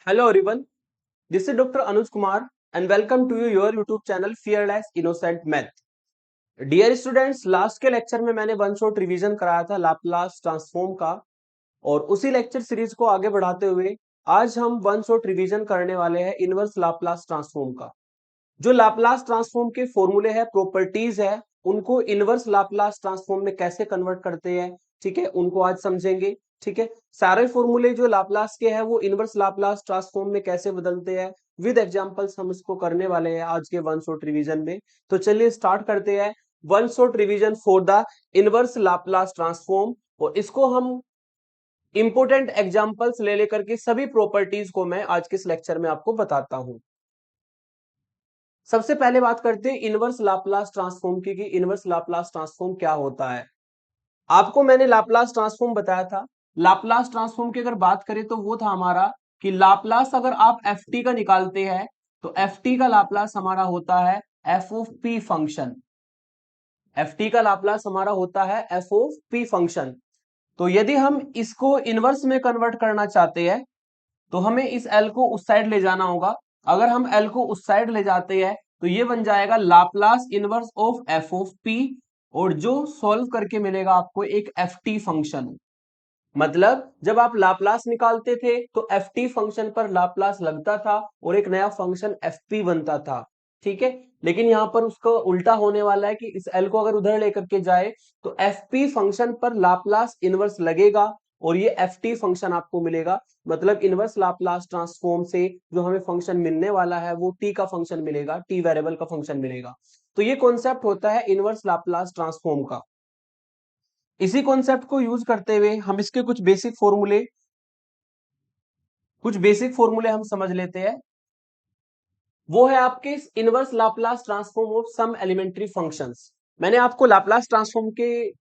Hello everyone, this is Dr. Anuj Kumar and welcome to your YouTube channel Fearless Innocent Math. Dear students, last के lecture में मैंने one shot revision कराया था Laplace transform का और उसी lecture series को आगे बढ़ाते हुए आज हम वन शॉट रिवीजन करने वाले हैं इनवर्स लाप्लास ट्रांसफॉर्म का। जो लाप्लास ट्रांसफॉर्म के फॉर्मूले हैं, प्रॉपर्टीज है, उनको इनवर्स लाप्लास ट्रांसफॉर्म में कैसे कन्वर्ट करते हैं, ठीक है, उनको आज समझेंगे। ठीक है, सारे फॉर्मूले जो लाप्लास के हैं वो इनवर्स लाप्लास ट्रांसफॉर्म में कैसे बदलते हैं, विद एग्जांपल्स हम इसको करने वाले हैं आज के वन शॉट रिवीजन में। तो चलिए स्टार्ट करते हैं one shot revision for the inverse Laplace transform, और इसको हम इंपोर्टेंट एग्जांपल्स ले लेकर के सभी प्रॉपर्टीज को मैं आज के इस लेक्चर में आपको बताता हूं। सबसे पहले बात करते हैं इनवर्स लाप्लास ट्रांसफॉर्म की कि इनवर्स लाप्लास ट्रांसफॉर्म क्या होता है। आपको मैंने लाप्लास ट्रांसफॉर्म बताया था। लाप्लास ट्रांसफॉर्म की अगर बात करें तो वो था हमारा कि लाप्लास अगर आप एफ टी का निकालते हैं तो एफ टी का लाप्लास हमारा होता है F of P function. F T का लाप्लास हमारा होता है एफ ऑफ पी फंक्शन। तो यदि हम इसको इनवर्स में कन्वर्ट करना चाहते हैं तो हमें इस एल को उस साइड ले जाना होगा। अगर हम एल को उस साइड ले जाते हैं तो ये बन जाएगा Laplace inverse of F of P, और जो सॉल्व करके मिलेगा आपको एक एफ टी फंक्शन। मतलब जब आप लाप्लास निकालते थे तो एफ टी फंक्शन पर लाप्लास लगता था और एक नया फंक्शन एफ पी बनता था। ठीक है, लेकिन यहां पर उसका उल्टा होने वाला है कि इस एल को अगर उधर लेकर के जाए तो एफ पी फंक्शन पर लाप्लास इनवर्स लगेगा और ये एफ टी फंक्शन आपको मिलेगा। मतलब इनवर्स लाप्लास ट्रांसफॉर्म से जो हमें फंक्शन मिलने वाला है वो टी का फंक्शन मिलेगा, टी वेरिएबल का फंक्शन मिलेगा। तो ये कॉन्सेप्ट होता है इनवर्स लाप्लास ट्रांसफॉर्म का। इसी कॉन्सेप्ट को यूज करते हुए हम इसके कुछ बेसिक फॉर्मूले हम समझ लेते हैं। वो है आपके inverse Laplace transform of some elementary functions. मैंने आपको लाप्लास ट्रांसफॉर्म के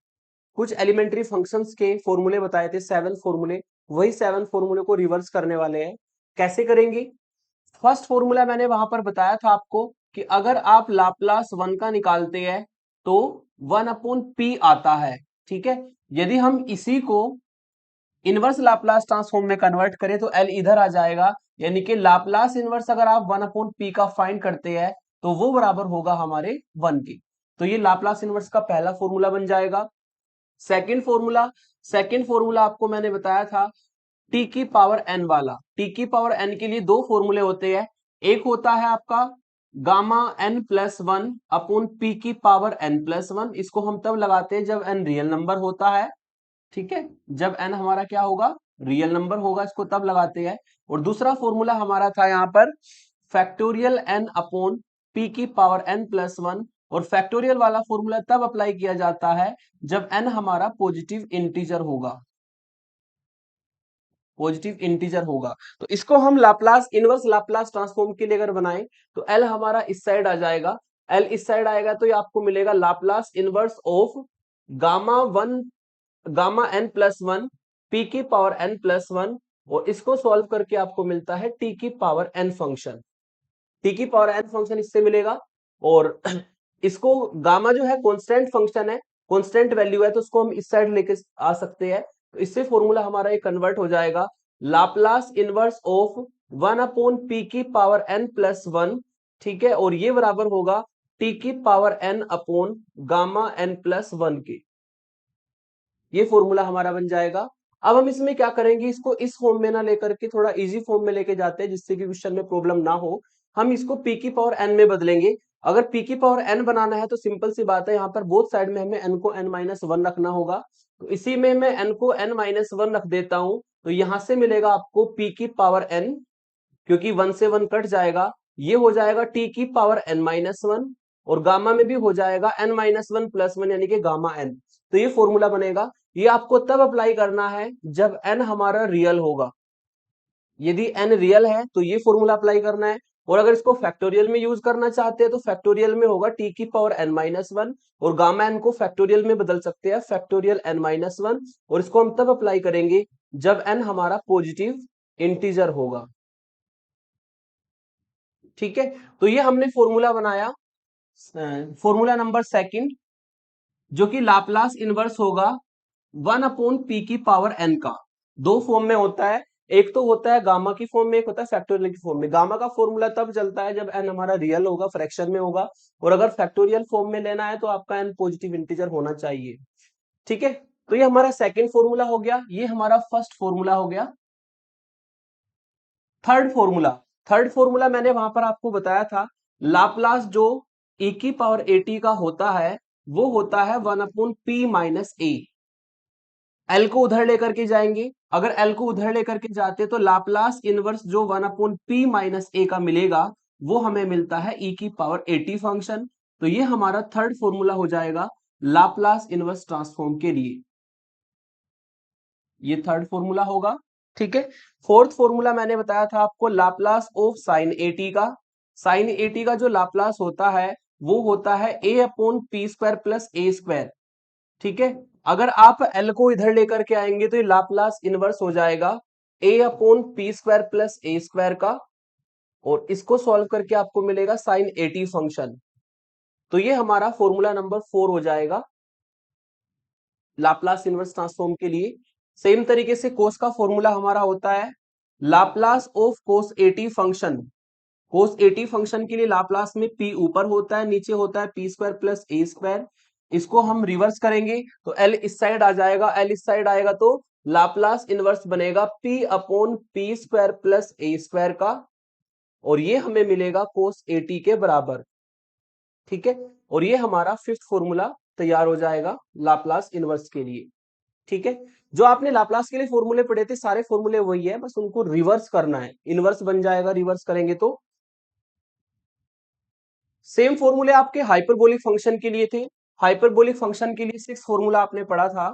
कुछ एलिमेंट्री फंक्शंस के फॉर्मूले बताए थे, 7 फॉर्मूले। वही 7 फॉर्मूले को रिवर्स करने वाले हैं। कैसे करेंगे? फर्स्ट फॉर्मूला मैंने वहां पर बताया था आपको कि अगर आप लाप्लास 1 का निकालते हैं तो 1 अपॉन पी आता है। ठीक है, यदि हम इसी को इनवर्स लाप्लास ट्रांसफॉर्म में कन्वर्ट करें तो एल इधर आ जाएगा, यानी कि लाप्लास इनवर्स अगर आप 1 अपॉन पी का फाइंड करते हैं तो वो बराबर होगा हमारे 1 के। तो ये लाप्लास इनवर्स का पहला फॉर्मूला बन जाएगा। सेकंड फॉर्मूला आपको मैंने बताया था टी की पावर एन वाला। टी की पावर एन के लिए दो फॉर्मूले होते हैं। एक होता है आपका gamma n plus one upon p की पावर एन प्लस वन। इसको हम तब लगाते हैं जब एन रियल नंबर होता है। ठीक है, जब एन हमारा क्या होगा, रियल नंबर होगा, इसको तब लगाते हैं। और दूसरा फॉर्मूला हमारा था यहाँ पर फैक्टोरियल एन अपॉन पी की पावर एन प्लस वन। और फैक्टोरियल वाला फॉर्मूला तब अप्लाई किया जाता है जब एन हमारा पॉजिटिव इंटीजर होगा। पॉजिटिव इंटीजर होगा तो इसको हम लाप्लास इनवर्स लाप्लास ट्रांसफॉर्म के लिए अगर बनाएं तो एल हमारा इस साइड आ जाएगा। एल इस साइड आएगा तो ये आपको मिलेगा Laplace inverse of gamma one gamma n plus one p की पावर एन प्लस वन, और इसको सॉल्व करके आपको मिलता है टी की पावर एन फंक्शन। टी की पावर एन फंक्शन इससे मिलेगा। और इसको गामा जो है कांस्टेंट फंक्शन है, कांस्टेंट वैल्यू है, तो उसको हम इस साइड लेके आ सकते हैं। तो इससे फॉर्मूला हमारा ये कन्वर्ट हो जाएगा Laplace inverse of 1 upon p की पावर एन प्लस वन। ठीक है, और ये बराबर होगा टी की power n upon gamma n plus one के। ये फॉर्मूला हमारा बन जाएगा। अब हम इसमें क्या करेंगे, इसको इस फॉर्म में ना लेकर के थोड़ा इजी फॉर्म में लेके जाते हैं जिससे कि क्वेश्चन में प्रॉब्लम ना हो। हम इसको पी की पावर एन में बदलेंगे। अगर पी की पावर एन बनाना है तो सिंपल सी बात है, यहाँ पर बोथ साइड में हमें एन को एन माइनस वन रखना होगा। तो इसी में मैं एन को एन माइनस वन रख देता हूं। तो यहां से मिलेगा आपको पी की पावर एन, क्योंकि वन से वन कट जाएगा, ये हो जाएगा टी की पावर एन माइनस वन, और गामा में भी हो जाएगा n minus one plus one यानी कि गामा एन। तो ये फॉर्मूला बनेगा। ये आपको तब अप्लाई करना है जब एन हमारा रियल होगा। यदि एन रियल है तो ये फॉर्मूला अप्लाई करना है। और अगर इसको फैक्टोरियल में यूज करना चाहते हैं तो फैक्टोरियल में होगा टी की पावर एन माइनस वन, और गामा एन को फैक्टोरियल में बदल सकते हैं फैक्टोरियल एन माइनस वन। और इसको हम तब अप्लाई करेंगे जब एन हमारा पॉजिटिव इंटीजर होगा। ठीक है, तो ये हमने फॉर्मूला बनाया, फॉर्मूला नंबर सेकंड, जो कि लाप्लास इनवर्स होगा 1 अपॉन पी की पावर एन का। दो फॉर्म में होता है, एक तो होता है गामा की फॉर्म में, एक होता है फैक्टोरियल की फॉर्म में। गामा का फॉर्मूला तब चलता है जब एन हमारा रियल होगा, फ्रैक्शन में होगा, और अगर फैक्टोरियल फॉर्म में लेना है तो आपका एन पॉजिटिव इंटीजर होना चाहिए। ठीक है, तो ये हमारा सेकंड फॉर्मूला हो गया, ये हमारा फर्स्ट फॉर्मूला हो गया। थर्ड फॉर्मूला, थर्ड फॉर्मूला मैंने वहां पर आपको बताया था, लाप्लास जो e की पावर at का होता है वो होता है 1/p माइनस ए। एल को उधर लेकर के जाएंगे, अगर एल को उधर लेकर के जाते तो लाप्लास इनवर्स जो 1/p माइनस ए का मिलेगा वो हमें मिलता है e की पावर at फंक्शन। तो ये हमारा थर्ड फॉर्मूला हो जाएगा लाप्लास इनवर्स ट्रांसफॉर्म के लिए, ये थर्ड फॉर्मूला होगा। ठीक है, फोर्थ फॉर्मूला मैंने बताया था आपको लाप्लास ऑफ साइन एटी का। साइन एटी का जो लाप्लास होता है वो होता है ए upon P square plus A square. ठीक है, अगर आप एल को इधर लेकर के आएंगे तो ये लाप्लास इनवर्स हो जाएगा ए upon P square plus A square का, और इसको सॉल्व करके आपको मिलेगा साइन एटी फंक्शन। तो ये हमारा फॉर्मूला नंबर 4 हो जाएगा लाप्लास इनवर्स ट्रांसफॉर्म के लिए। सेम तरीके से कोस का फॉर्मूला हमारा होता है Laplace of cos eighty function. Cos eighty function के लिए लाप्लास में p ऊपर होता है, नीचे होता है P square plus A square. इसको हम रिवर्स करेंगे तो l इस साइड आ जाएगा, l इस साइड आएगा तो लाप्लास इनवर्स बनेगा p upon P square plus A square का, और ये हमें मिलेगा कोस एटी के बराबर। ठीक है, और ये हमारा फिफ्थ फॉर्मूला तैयार हो जाएगा लाप्लास इनवर्स के लिए। ठीक है, जो आपने लाप्लास के लिए फॉर्मूले पढ़े थे सारे फॉर्मूले वही है, बस उनको रिवर्स करना है, इनवर्स बन जाएगा रिवर्स करेंगे तो। सेम फॉर्मूले आपके हाइपरबोलिक फंक्शन के लिए थे। हाइपरबोलिक फंक्शन के लिए सिक्स फॉर्मूला आपने पढ़ा था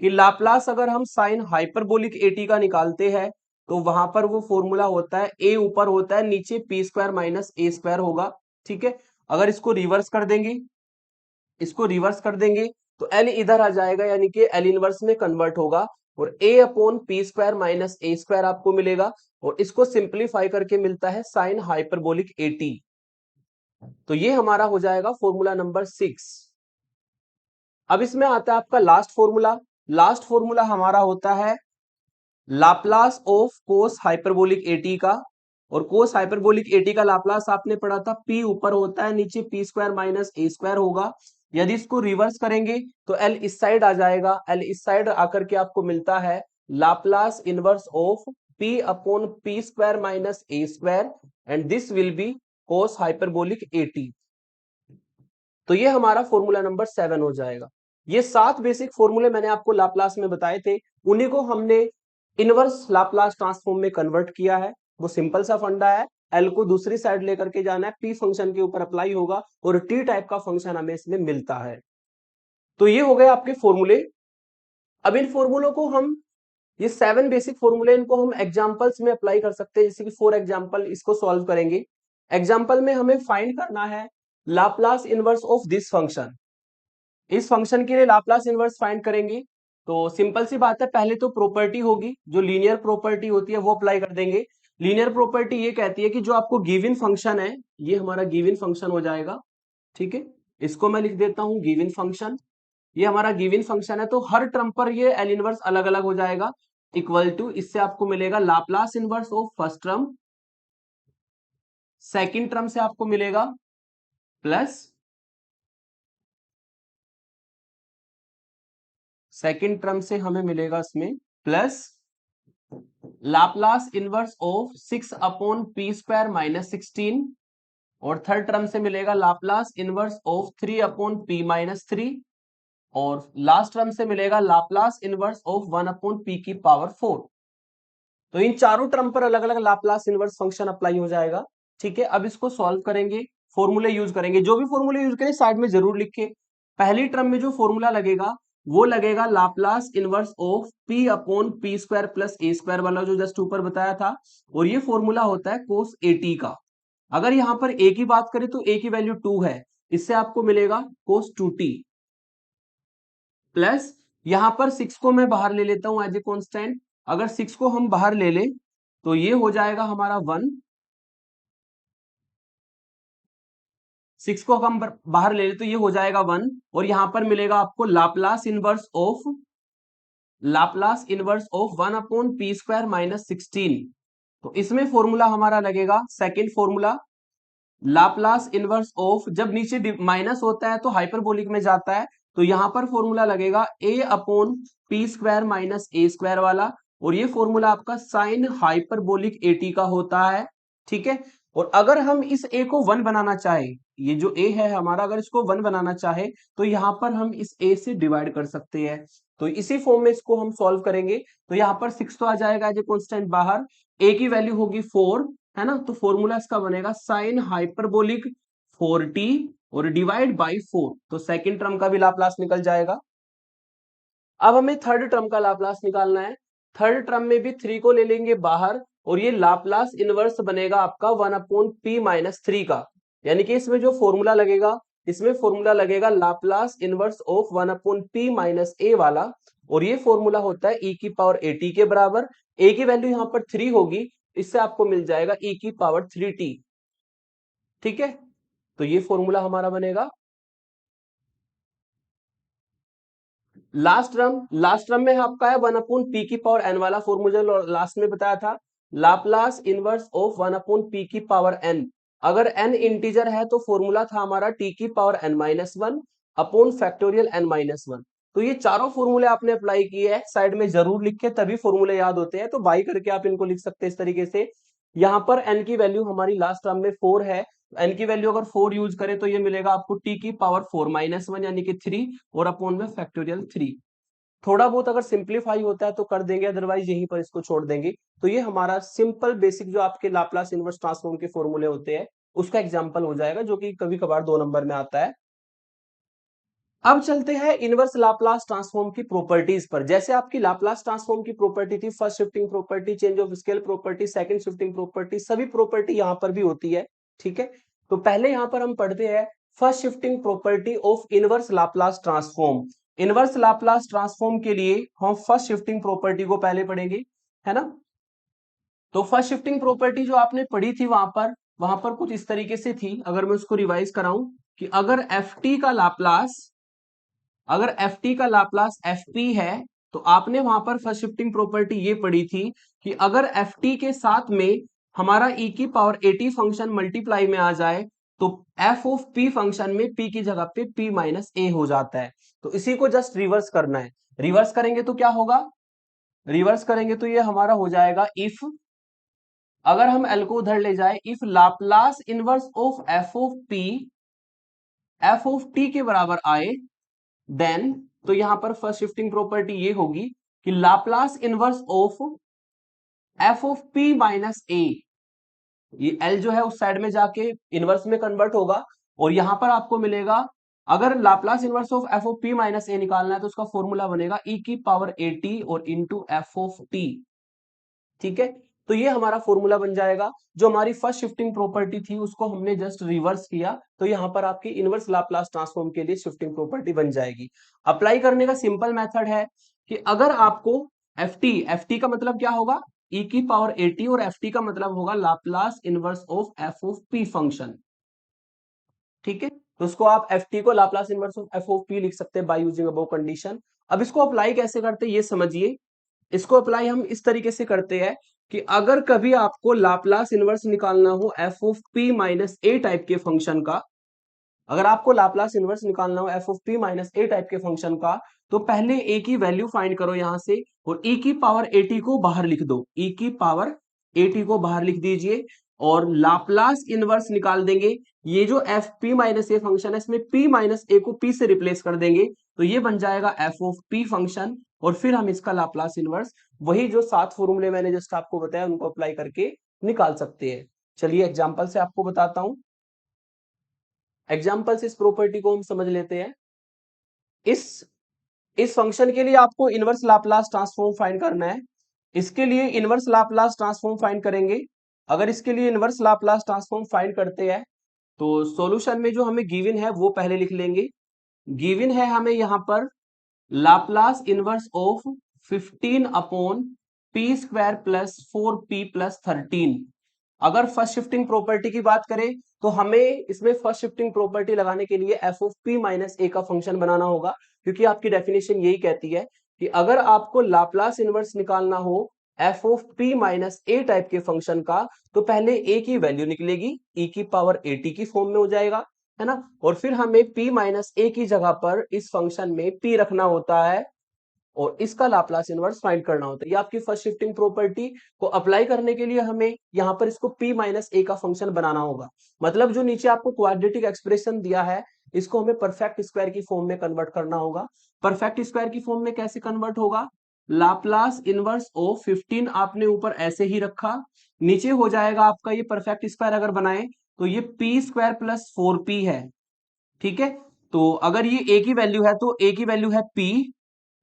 कि लाप्लास अगर हम साइन हाइपरबोलिक एटी का निकालते हैं तो वहां पर वो फॉर्मूला होता है ए ऊपर होता है, नीचे पी स्क्वायर माइनस ए स्क्वायर होगा। ठीक है, अगर इसको रिवर्स कर देंगे, इसको रिवर्स कर देंगे तो एल इधर आ जाएगा, यानी कि एल इनवर्स में कन्वर्ट होगा, और ए अपॉन पी स्क्वायर माइनस ए स्क्वायर आपको मिलेगा, और इसको सिंप्लीफाई करके मिलता है साइन हाइपरबोलिक एटी। तो ये हमारा हो जाएगा फॉर्मूला नंबर 6। अब इसमें आता है आपका लास्ट फॉर्मूला। लास्ट फॉर्मूला हमारा होता है Laplace of cos hyperbolic eighty का, और कोस हाइपरबोलिक एटी का लाप्लास आपने पढ़ा था p ऊपर होता है, नीचे पी स्क्वायर माइनस ए स्क्वायर होगा। यदि इसको रिवर्स करेंगे तो l इस साइड आ जाएगा, l इस साइड आकर के आपको मिलता है Laplace inverse of p upon P square minus A square, and this will be cos hyperbolic eighty. तो ये हमारा फॉर्मूला नंबर 7 हो जाएगा। ये 7 बेसिक फॉर्मूले मैंने आपको लाप्लास में बताए थे, उन्हीं को हमने इनवर्स लाप्लास ट्रांसफॉर्म में कन्वर्ट किया है। वो सिंपल सा फंडा है, एल को दूसरी साइड लेकर के जाना है, पी फंक्शन के ऊपर अप्लाई होगा और टी टाइप का फंक्शन हमें इसमें मिलता है। तो ये हो गए आपके फॉर्मूले। अब इन फॉर्मूलों को हम, ये 7 बेसिक फॉर्मूले, इनको हम एग्जांपल्स में अप्लाई कर सकते हैं, जैसे कि फॉर एग्जांपल इसको सॉल्व करेंगे। एग्जांपल में हमें फाइंड करना है Laplace inverse of this function. इस फंक्शन के लिए लाप्लास इनवर्स फाइंड करेंगे तो सिंपल सी बात है, पहले तो प्रॉपर्टी होगी, जो लीनियर प्रॉपर्टी होती है वो अप्लाई कर देंगे। लीनियर प्रॉपर्टी ये कहती है कि जो आपको गिवन फंक्शन है, ये हमारा गिवन फंक्शन हो जाएगा। ठीक है, इसको मैं लिख देता हूं गिवन फंक्शन। ये हमारा गिवन फंक्शन है, तो हर टर्म पर ये एल इनवर्स अलग अलग हो जाएगा, इक्वल टू इससे आपको मिलेगा Laplace inverse of first term, second term से आपको मिलेगा प्लस, सेकंड टर्म से हमें मिलेगा इसमें plus Laplace inverse of 6 upon P square minus 16, और थर्ड टर्म से मिलेगा Laplace inverse of 3 upon P minus 3, और लास्ट टर्म से मिलेगा Laplace inverse of 1 upon p की पावर 4। तो इन चारों टर्म पर अलग अलग लाप्लास इनवर्स फंक्शन अप्लाई हो जाएगा। ठीक है, अब इसको सॉल्व करेंगे, फॉर्मूले यूज करेंगे, जो भी फॉर्मूले यूज करें साइड में जरूर लिखे। पहली टर्म में जो फॉर्मूला लगेगा वो लगेगा Laplace inverse of p upon P square plus A square वाला जो जस्ट ऊपर बताया था, और ये फॉर्मूला होता है कोस एटी का। अगर यहां पर a की बात करें तो a की वैल्यू 2 है, इससे आपको मिलेगा कोस 2t, प्लस यहां पर 6 को मैं बाहर ले लेता हूं एज ए कॉन्स्टेंट। अगर 6 को हम बाहर ले लें तो ये हो जाएगा हमारा 1, 6 को हम बाहर ले लें तो ये हो जाएगा 1, और यहां पर मिलेगा आपको Laplace inverse of Laplace inverse of 1/p² - 16। तो इसमें फॉर्मूला हमारा लगेगा second formula, Laplace inverse of, जब नीचे माइनस होता है तो हाइपरबोलिक में जाता है, तो यहां पर फॉर्मूला लगेगा a/p² - a² वाला, और ये फॉर्मूला आपका साइन हाइपरबोलिक एटी का होता है। ठीक है, और अगर हम इस a को 1 बनाना चाहे, ये जो a है हमारा, अगर इसको 1 बनाना चाहे तो यहां पर हम इस a से डिवाइड कर सकते हैं। तो इसी फॉर्म में इसको हम सॉल्व करेंगे, तो यहाँ पर 6 तो आ जाएगा एज ए कॉन्स्टेंट बाहर, a की वैल्यू होगी 4, है ना, तो फॉर्मूला इसका बनेगा साइन हाइपरबोलिक 4t और डिवाइड बाई 4, तो सेकंड टर्म का भी लाप्लास निकल जाएगा। अब हमें थर्ड टर्म का लाप्लास निकालना है। थर्ड टर्म में भी 3 को ले लेंगे बाहर, और ये लाप्लास इनवर्स बनेगा आपका 1/p - 3 का, यानी कि इसमें जो फॉर्मूला लगेगा, इसमें फॉर्मूला लगेगा Laplace inverse of 1/p - a वाला, और ये फॉर्मूला होता है e⁻at के बराबर। a की वैल्यू यहां पर 3 होगी, इससे आपको मिल जाएगा e⁻3t। ठीक है, तो ये फॉर्मूला हमारा बनेगा। लास्ट टर्म में आपका है 1/p⁻n वाला फॉर्मूला, लास्ट में बताया था, लाप्लास इनवर्स ऑफ 1/p⁻n। अगर n इंटीजर है तो फॉर्मूला था हमारा t⁻n-1 अपॉन फैक्टोरियल n-1। तो ये चारों फॉर्मूले आपने अप्लाई किए हैं, साइड में जरूर लिखे, तभी फॉर्मूले याद होते हैं, तो बाई करके आप इनको लिख सकते हैं इस तरीके से। यहाँ पर n की वैल्यू हमारी लास्ट टर्म में 4 है, n की वैल्यू अगर 4 यूज करें तो ये मिलेगा आपको t⁻4-1 यानी कि 3, और अपॉन में फैक्टोरियल 3। थोड़ा बहुत अगर सिंप्लीफाई होता है तो कर देंगे, अदरवाइज यहीं पर इसको छोड़ देंगे। तो ये हमारा सिंपल बेसिक जो आपके लाप्लास इनवर्स ट्रांसफॉर्म के फॉर्मूले होते हैं उसका एग्जांपल हो जाएगा, जो कि कभी कभार 2 नंबर में आता है। अब चलते हैं इनवर्स लाप्लास ट्रांसफॉर्म की प्रॉपर्टीज पर। जैसे आपकी लाप्लास ट्रांसफॉर्म की प्रॉपर्टी थी first shifting property, change of scale property, second shifting property, सभी प्रॉपर्टी यहां पर भी होती है। ठीक है, तो पहले यहां पर हम पढ़ते हैं first shifting property of inverse Laplace transform. Inverse Laplace transform के लिए हम फर्स्ट शिफ्टिंग प्रॉपर्टी को पहले पढ़ेंगे, है ना। तो फर्स्ट शिफ्टिंग प्रॉपर्टी जो आपने पढ़ी थी वहां पर कुछ इस तरीके से थी, अगर मैं उसको रिवाइज कराऊं, कि अगर एफ टी का लाप्लास, अगर एफ टी का लाप्लास एफ पी है, तो आपने वहां पर फर्स्ट शिफ्टिंग प्रॉपर्टी ये पढ़ी थी कि अगर एफ टी के साथ में हमारा e⁻at फंक्शन मल्टीप्लाई में आ जाए, तो एफ ऑफ पी फंक्शन में p की जगह पे p-a हो जाता है। तो इसी को जस्ट रिवर्स करना है। रिवर्स करेंगे तो क्या होगा, रिवर्स करेंगे तो ये हमारा हो जाएगा इफ, अगर हम एल को उधर ले जाए, if Laplace inverse of F of T के बराबर आए, देन, तो यहां पर फर्स्ट शिफ्टिंग प्रॉपर्टी ये होगी कि Laplace inverse of F of p-a, ये एल जो है उस साइड में जाके इनवर्स में कन्वर्ट होगा, और यहां पर आपको मिलेगा, अगर Laplace inverse of F of p-a निकालना है तो उसका फॉर्मूला बनेगा e⁻at और इंटू एफ ऑफ टी। ठीक है, तो ये हमारा फॉर्मूला बन जाएगा। जो हमारी फर्स्ट शिफ्टिंग प्रॉपर्टी थी उसको हमने जस्ट रिवर्स किया, तो यहां पर आपकी इनवर्स लाप्लास ट्रांसफॉर्म के लिए शिफ्टिंग प्रॉपर्टी बन जाएगी। अप्लाई करने का सिंपल मेथड है कि अगर आपको एफ टी का मतलब क्या होगा, e⁻at, और एफ टी का मतलब होगा Laplace inverse of F of P function. ठीक है, तो उसको आप एफ टी को Laplace inverse of F of P लिख सकते हैं बाय यूजिंग अबव कंडीशन। अब इसको अप्लाई कैसे करते हैं ये समझिए। इसको अप्लाई हम इस तरीके से करते हैं कि अगर कभी आपको लाप्लास इनवर्स निकालना हो एफ ऑफ p-a टाइप के फंक्शन का, अगर आपको लाप्लास इनवर्स निकालना हो एफ ऑफ p-a टाइप के फंक्शन का, तो पहले a की वैल्यू फाइंड करो यहां से, और e⁻at को बाहर लिख दो, e⁻at को बाहर लिख दीजिए, और लाप्लास इनवर्स निकाल देंगे। ये जो एफ p-a फंक्शन है, इसमें p-a को p से रिप्लेस कर देंगे, तो ये बन जाएगा एफ ऑफ p फंक्शन, और फिर हम इसका लाप्लास इनवर्स वही जो 7 फॉर्मूले मैंने जस्ट आपको बताया उनको अप्लाई करके निकाल सकते हैं। चलिए एग्जांपल से आपको बताता हूं, एग्जांपल से इस प्रॉपर्टी को हम समझ लेते हैं। इस इस फंक्शन के लिए आपको इनवर्स लाप्लास ट्रांसफॉर्म फाइंड करना है। इसके लिए इनवर्स लाप्लास ट्रांसफॉर्म फाइंड करेंगे। अगर इसके लिए इनवर्स लाप्लास ट्रांसफॉर्म फाइंड करते हैं, तो सॉल्यूशन में जो हमें गिवन है वो पहले लिख लेंगे। गिवन है हमें यहां पर Laplace inverse of 15 upon p² plus 4p plus 13। अगर फर्स्ट शिफ्टिंग प्रॉपर्टी की बात करें तो हमें इसमें फर्स्ट शिफ्टिंग प्रॉपर्टी लगाने के लिए एफ ऑफ p-a का फंक्शन बनाना होगा, क्योंकि आपकी डेफिनेशन यही कहती है कि अगर आपको लाप्लास इनवर्स निकालना हो F of P minus A type के फंक्शन का, तो पहले ए की वैल्यू निकलेगी, ई की पावर ए टी की फॉर्म में हो जाएगा, है ना। और फिर हमें p माइनस ए की जगह पर इस फंक्शन में p रखना होता है और इसका लाप्लास इनवर्स फाइंड करना होता है। ये आपकी फर्स्ट शिफ्टिंग प्रॉपर्टी को अप्लाई करने के लिए हमें यहाँ पर इसको p माइनस ए का फंक्शन बनाना होगा। मतलब जो नीचे आपको क्वाड्रेटिक एक्सप्रेशन दिया है, इसको हमें परफेक्ट स्क्वायर की फॉर्म में कन्वर्ट करना होगा। परफेक्ट स्क्वायर की फॉर्म में कैसे कन्वर्ट होगा? लाप्लास इनवर्स ऑफ 15 आपने ऊपर ऐसे ही रखा, नीचे हो जाएगा आपका ये परफेक्ट स्क्वायर अगर बनाए तो ये पी स्क्वायर प्लस 4p है। ठीक है, तो अगर ये a की वैल्यू है तो a की वैल्यू है p,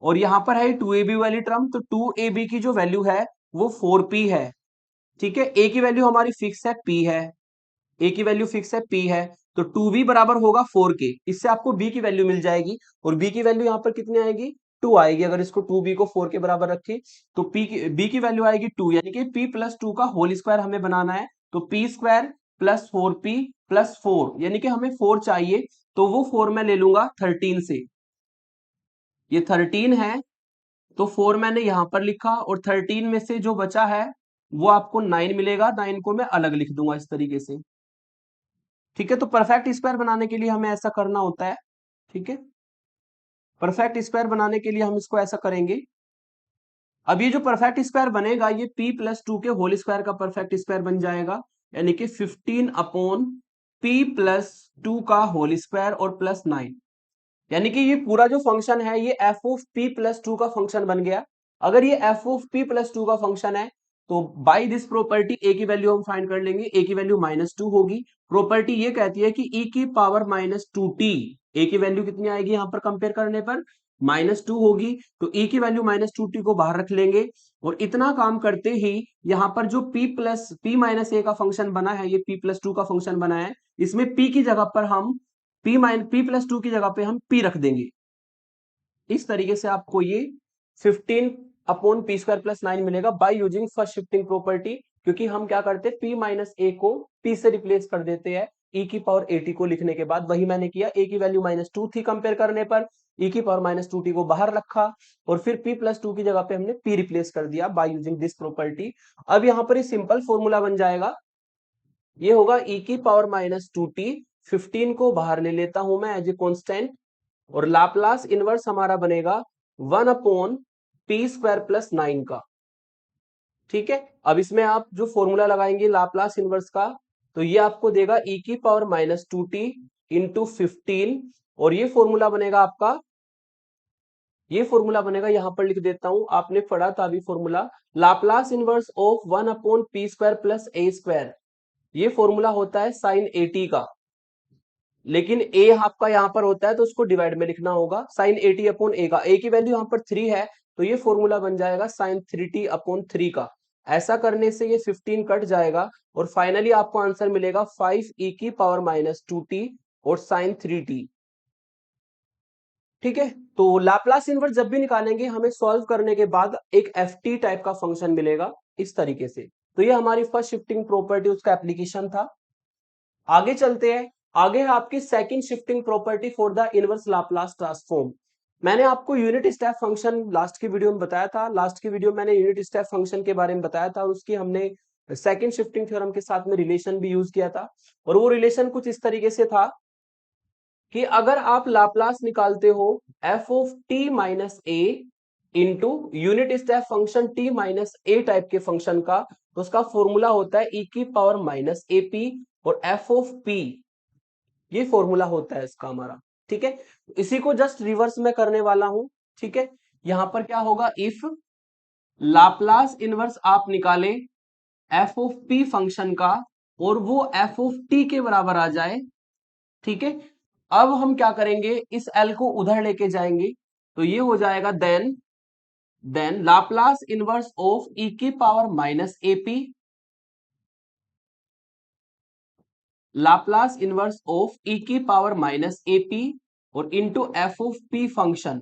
और यहां पर है 2ab वाली टर्म, तो 2ab की जो वैल्यू है वो 4p है। ठीक है, a की वैल्यू हमारी फिक्स है, p है, a की वैल्यू फिक्स है, p है, तो 2b बराबर होगा 4k। इससे आपको b की वैल्यू मिल जाएगी, और b की वैल्यू यहां पर कितनी आएगी? 2 आएगी। अगर इसको 2b को 4 के बराबर रखे तो b की वैल्यू आएगी 2, यानी कि p प्लस 2 का होल स्क्वायर हमें बनाना है, तो p square plus 4p plus 4, यानी कि हमें 4 चाहिए, तो वो 4 मैं ले लूंगा 13 से। ये 13 है, तो 4 मैंने यहां पर लिखा, और 13 में से जो बचा है वो आपको 9 मिलेगा। 9 को मैं अलग लिख दूंगा इस तरीके से। ठीक है, तो परफेक्ट स्क्वायर बनाने के लिए हमें ऐसा करना होता है। ठीक है, परफेक्ट स्क्वायर बनाने के लिए हम इसको ऐसा करेंगे। अब ये जो परफेक्ट स्क्वायर बनेगा ये p प्लस 2 के होल स्क्वायर का परफेक्ट स्क्वायर बन जाएगा, यानी कि 15 अपॉन p प्लस 2 का होल स्क्वायर और प्लस 9, यानी कि ये पूरा जो फंक्शन है ये एफ ऑफ पी प्लस 2 का फंक्शन बन गया। अगर ये एफ ऑफ पी प्लस 2 का फंक्शन है तो बाय दिस प्रॉपर्टी ए की वैल्यू हम फाइंड कर लेंगे, ए की वैल्यू -2 होगी। प्रॉपर्टी ये कहती है कि e की पावर -2t, ए की वैल्यू कितनी आएगी यहां पर कंपेयर करने पर? -2 होगी, तो e की वैल्यू -2t को बाहर रख लेंगे, और इतना काम करते ही यहां पर जो p माइनस ए का फंक्शन बना है, ये p प्लस 2 का फंक्शन बना है, इसमें p की जगह पर हम p प्लस 2 की जगह पे हम p रख देंगे। इस तरीके से आपको ये 15 अपॉन पी स्क्वायर प्लस 9 मिलेगा by using first shifting property, क्योंकि हम क्या करते हैं p माइनस ए को p से रिप्लेस कर देते हैं e की पावर at को लिखने के बाद। वही मैंने किया, a की वैल्यू -2 थी कंपेयर करने पर, e की पावर -2t को बाहर रखा, और फिर p प्लस 2 की जगह पे हमने p रिप्लेस कर दिया बाय यूजिंग दिस प्रॉपर्टी। अब यहाँ पर ये सिंपल फॉर्मूला बन जाएगा, ये होगा e की पावर -2t, 15 को बाहर ले लेता हूं मैं एज ए कॉन्स्टेंट, और लाप्लास इनवर्स हमारा बनेगा 1 अपॉन पी स्क्वायर प्लस 9 का। ठीक है, अब इसमें आप जो फॉर्मूला लगाएंगे लाप्लास इनवर्स का, तो ये आपको देगा e की पावर -2t इंटू 15, और ये फॉर्मूला बनेगा आपका, ये फॉर्मूला बनेगा, यहां पर लिख देता हूं, आपने पढ़ा था अभी formula, Laplace inverse of 1 upon P square plus A square, ये फॉर्मूला होता है साइन 80 का, लेकिन a आपका यहां पर होता है तो उसको डिवाइड में लिखना होगा, साइन 80 अपॉन ए का, a की वैल्यू यहां पर 3 है, तो ये फॉर्मूला बन जाएगा साइन 3t अपॉन 3 का। ऐसा करने से ये 15 कट जाएगा, और फाइनली आपको आंसर मिलेगा 5e की पावर -2t और साइन 3t। ठीक है, तो लाप्लास इनवर्स जब भी निकालेंगे हमें सॉल्व करने के बाद एक ft टाइप का फंक्शन मिलेगा इस तरीके से। तो ये हमारी फर्स्ट शिफ्टिंग प्रॉपर्टी, उसका एप्लीकेशन था। आगे चलते हैं, आगे है आपकी second shifting property for the inverse Laplace transform. मैंने आपको यूनिट स्टेप फंक्शन लास्ट की वीडियो में बताया था, लास्ट की वीडियो में मैंने यूनिट स्टेप फंक्शन के बारे में बताया था, और उसकी हमने सेकंड शिफ्टिंग थ्योरम के साथ में रिलेशन भी यूज किया था, और वो रिलेशन कुछ इस तरीके से था कि अगर आप लाप्लास निकालते हो F of T minus A into unit step function T minus A type के फंक्शन का, तो उसका फॉर्मूला होता है e की पावर -ap और एफ ऑफ पी, ये फॉर्मूला होता है इसका हमारा। ठीक है, इसी को जस्ट रिवर्स में करने वाला हूं। ठीक है, यहां पर क्या होगा, इफ लाप्लास इनवर्स आप निकाले एफ ऑफ पी फंक्शन का और वो एफ ऑफ टी के बराबर आ जाए, ठीक है, अब हम क्या करेंगे, इस एल को उधर लेके जाएंगे, तो ये हो जाएगा then Laplace inverse of E की power -ap, Laplace inverse of E की पावर -ap और into F of P function,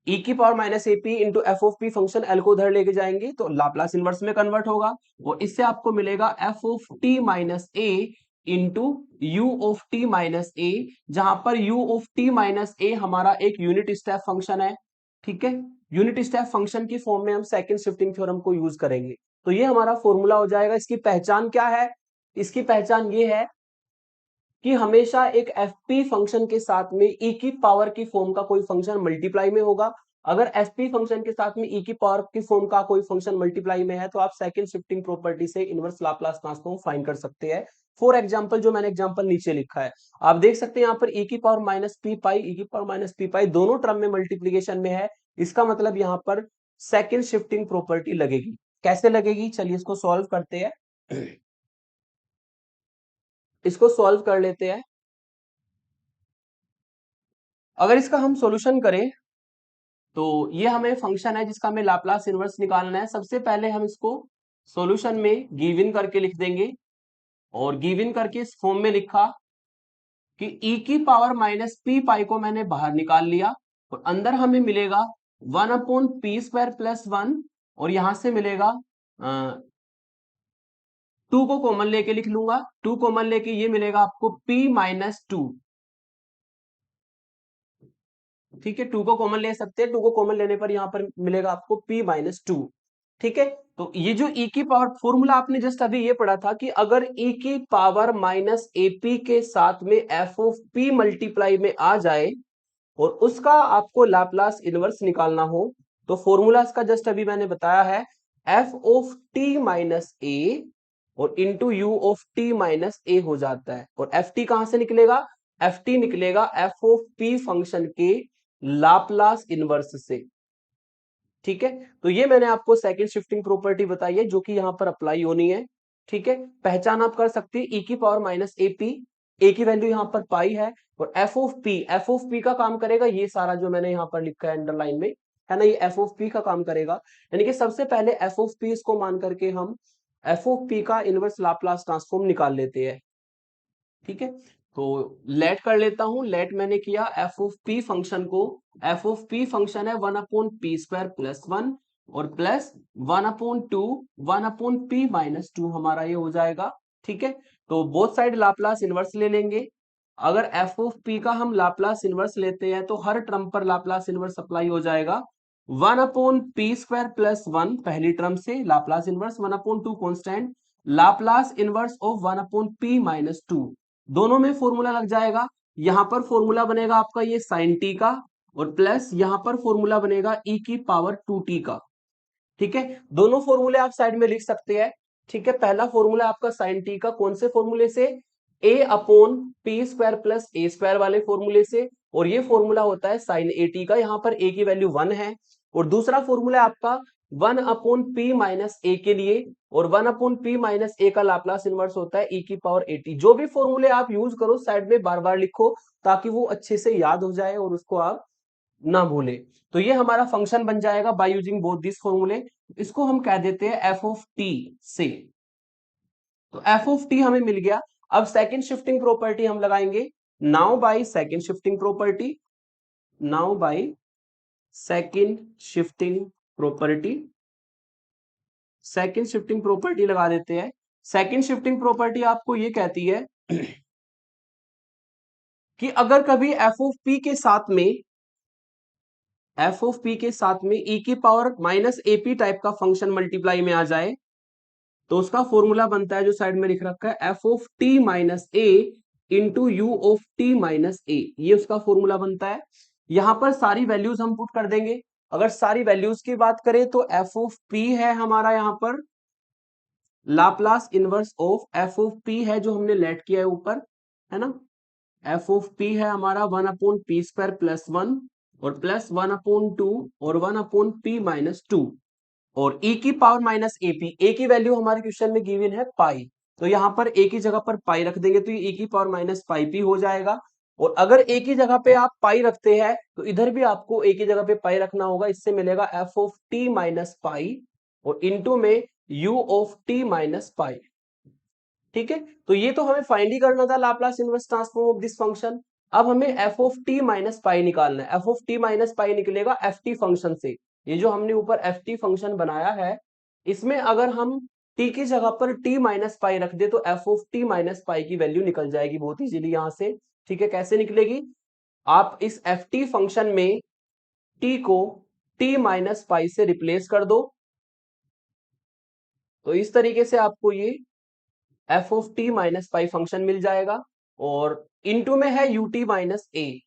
E की power -ap into F of P function, L को उधर लेके जाएंगे तो लाप्लास इनवर्स में कन्वर्ट होगा, और इससे आपको मिलेगा F of T minus A into U of T minus A, जहां पर U of T minus A हमारा एक यूनिट स्टेप फंक्शन है। ठीक है, यूनिट स्टेप फंक्शन की फॉर्म में हम सेकंड शिफ्टिंग थ्योरम को यूज करेंगे। तो ये हमारा फॉर्मूला हो जाएगा। इसकी पहचान क्या है? इसकी पहचान ये है कि हमेशा एक एफपी फंक्शन के साथ में ई की पावर की फॉर्म का कोई फंक्शन मल्टीप्लाई में होगा। अगर एफपी फंक्शन के साथ में ई की पावर की फॉर्म का कोई फंक्शन मल्टीप्लाई में है तो आप सेकंड शिफ्टिंग प्रॉपर्टी से इनवर्स लाप्लास ट्रांसफॉर्म फाइंड कर सकते हैं। फॉर एग्जांपल, जो मैंने एग्जांपल नीचे लिखा है, आप देख सकते हैं यहाँ पर ई की पावर माइनस पी पाई, ई की पावर माइनस पी पाई दोनों टर्म में मल्टीप्लीकेशन में है। इसका मतलब यहाँ पर सेकंड शिफ्टिंग प्रॉपर्टी लगेगी। कैसे लगेगी? चलिए इसको सॉल्व करते हैं। इसको सॉल्व कर लेते हैं। अगर इसका हम सॉल्यूशन करें तो ये हमें फंक्शन है जिसका हमें लाप्लास इनवर्स निकालना है। सबसे पहले हम इसको सॉल्यूशन में गिव इन करके लिख देंगे, और गिव इन करके इस फॉर्म में लिखा कि e की पावर माइनस पी पाई को मैंने बाहर निकाल लिया, और अंदर हमें मिलेगा 1/p² प्लस 1, और यहां से मिलेगा 2 को कॉमन लेके लिख लूंगा। 2 कॉमन लेके ये मिलेगा आपको p-2। ठीक है, 2 को कॉमन ले सकते हैं। 2 को कॉमन लेने पर यहाँ पर मिलेगा आपको p-2। ठीक है, तो ये जो e की पावर फॉर्मूला आपने जस्ट अभी ये पढ़ा था कि अगर e की पावर माइनस एपी के साथ में एफ ऑफ पी मल्टीप्लाई में आ जाए और उसका आपको लाप्लास इनवर्स निकालना हो, तो फॉर्मूला इसका जस्ट अभी मैंने बताया है, F of T minus A और into U of T minus A हो जाता है। और एफ टी कहां से निकलेगा? एफ टी निकलेगा एफ ऑफ पी फंक्शन के लाप्लास इनवर्स से। ठीक है, तो ये मैंने आपको सेकंड शिफ्टिंग प्रॉपर्टी बताई है जो कि यहां पर अप्लाई होनी है। ठीक है, पहचान आप कर सकते हैं e की पावर माइनस एपी, ए की वैल्यू यहां पर पाई है, और एफ ऑफ पी का काम करेगा ये सारा जो मैंने यहां पर लिखा है अंडरलाइन में, है ना, ये एफ ऑफ पी का काम करेगा। यानी कि सबसे पहले एफ ऑफ पी इसको मान करके हम एफ ऑफ पी का इनवर्स लाप्लास ट्रांसफॉर्म निकाल लेते हैं। ठीक है, तो लेट कर लेता हूं। लेट मैंने किया एफ ऑफ पी फंक्शन को, एफ ऑफ पी फंक्शन है 1/p² प्लस 1 और प्लस 1/2 1/p-2 हमारा ये हो जाएगा। ठीक है, तो बोथ साइड लाप्लास इनवर्स ले लेंगे। अगर एफ ऑफ पी का हम लाप्लास इनवर्स लेते हैं तो हर टर्म पर लाप्लास इनवर्स अप्लाई हो जाएगा। 1/p² प्लस 1 पहली टर्म से Laplace inverse, 1/2 constant, Laplace inverse of 1/p-2 दोनों में फॉर्मूला लग जाएगा। यहां पर फॉर्मूला बनेगा आपका ये साइन टी का, और प्लस यहां पर फॉर्मूला बनेगा e की पावर 2t का। ठीक है, दोनों फॉर्मूले आप साइड में लिख सकते हैं। ठीक है, पहला फॉर्मूला आपका साइन टी का, कौन से फॉर्मूले से? a/p² प्लस a² वाले फॉर्मूले से, और ये फॉर्मूला होता है साइन ए टी का। यहाँ पर a की वैल्यू 1 है। और दूसरा फॉर्मूला आपका 1/p-a के लिए, और 1/p-a का लाप्लास इनवर्स होता है e की पावर at। जो भी फॉर्मूले आप यूज करो साइड में बार बार लिखो ताकि वो अच्छे से याद हो जाए और उसको आप ना भूले। तो ये हमारा फंक्शन बन जाएगा बाय यूजिंग बोथ दिस फॉर्मूले। इसको हम कह देते हैं एफ ऑफ टी से। तो एफ ऑफ टी हमें मिल गया। अब सेकंड शिफ्टिंग प्रॉपर्टी हम लगाएंगे। Now by second shifting property, now by second shifting property, second shifting property लगा देते हैं। सेकंड शिफ्टिंग प्रॉपर्टी आपको ये कहती है कि अगर कभी एफ ऑफ पी के साथ में, एफ ऑफ पी के साथ में e की पावर माइनस एपी टाइप का फंक्शन मल्टीप्लाई में आ जाए तो उसका फॉर्मूला बनता है जो साइड में लिख रखा है, F of T minus A into U of T minus A, ये उसका फॉर्मूला बनता है। यहां पर सारी वैल्यूज हम पुट कर देंगे। अगर सारी वैल्यूज की बात करें तो एफ ऑफ पी है हमारा यहाँ पर Laplace inverse of F of P है जो हमने लेट किया है ऊपर, है ना। एफ ऑफ पी है हमारा 1/p² प्लस 1 और प्लस 1/2 और 1/p-2, और e की पावर माइनस एपी, ए की वैल्यू हमारे क्वेश्चन में गिवन है पाई, तो यहां पर ए की जगह पर पाई रख देंगे तो ये e की पावर माइनस पाई पी हो जाएगा। और अगर ए की जगह पे आप पाई रखते हैं तो इधर भी आपको ए की जगह पे पाई रखना होगा। इससे मिलेगा एफ ऑफ टी माइनस पाई और इंटू में यू ऑफ टी माइनस पाई। ठीक है, तो ये तो हमें फाइंड ही करना था Laplace inverse transform of this function. अब हमें एफ ऑफ टी माइनस पाई निकालना है। एफ ऑफ टी माइनस पाई निकलेगा एफ टी फंक्शन से। ये जो हमने ऊपर एफ टी फंक्शन बनाया है इसमें अगर हम टी की जगह पर टी माइनस पाई रख दे तो एफ ऑफ टी माइनस पाई की वैल्यू निकल जाएगी बहुत इजीली यहां से। ठीक है, कैसे निकलेगी? आप इस एफ टी फंक्शन में टी को टी माइनस पाई से रिप्लेस कर दो। तो इस तरीके से आपको ये F of T minus pi function मिल जाएगा। और इनटू में है यूटी माइनस ए,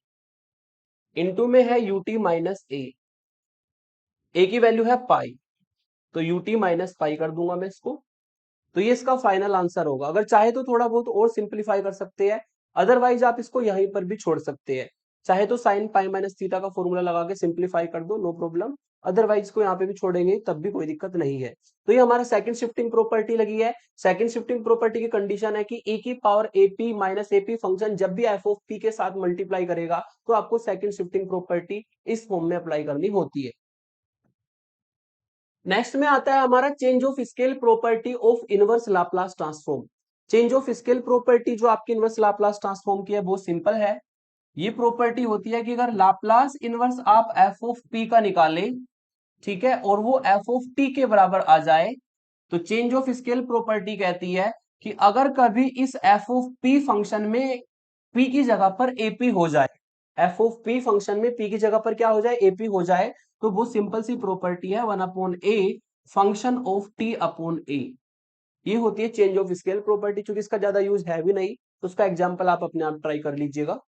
इनटू में है यूटी माइनस ए की वैल्यू है पाई, तो यूटी माइनस पाई कर दूंगा मैं इसको। तो ये इसका फाइनल आंसर होगा। अगर चाहे तो थोड़ा बहुत और सिंप्लीफाई कर सकते हैं, अदरवाइज आप इसको यहीं पर भी छोड़ सकते हैं। चाहे तो साइन पाई माइनस थीटा का फॉर्मूला लगा के सिंप्लीफाई कर दो, नो प्रॉब्लम। अदरवाइज को यहाँ पे भी छोड़ेंगे तब भी कोई दिक्कत नहीं है। तो ये हमारा सेकंड शिफ्टिंग प्रॉपर्टी लगी है। सेकंड शिफ्टिंग प्रॉपर्टी की कंडीशन है कि ए की power AP minus AP function जब भी एफ ऑफ पी के साथ मल्टीप्लाई करेगा तो आपको सेकंड शिफ्टिंग प्रॉपर्टी इस फॉर्म में अप्लाई करनी होती है। नेक्स्ट में आता है हमारा change of scale property of inverse Laplace transform. Change of scale property जो आपकी इनवर्स लाप्लास ट्रांसफॉर्म की है वो सिंपल है। ये प्रॉपर्टी होती है कि अगर लाप्लास इनवर्स आप एफ ऑफ पी का निकालें, ठीक है, और वो एफ ऑफ टी के बराबर आ जाए, तो चेंज ऑफ स्केल प्रॉपर्टी कहती है कि अगर कभी इस एफ ऑफ पी फंक्शन में पी की जगह पर एपी हो जाए, एफ ऑफ पी फंक्शन में पी की जगह पर क्या हो जाए, एपी हो जाए, तो वो सिंपल सी प्रॉपर्टी है 1/a function of T upon A. ये होती है चेंज ऑफ स्केल प्रॉपर्टी। चूंकि इसका ज्यादा यूज है भी नहीं तो उसका एग्जांपल आप अपने आप ट्राई कर लीजिएगा।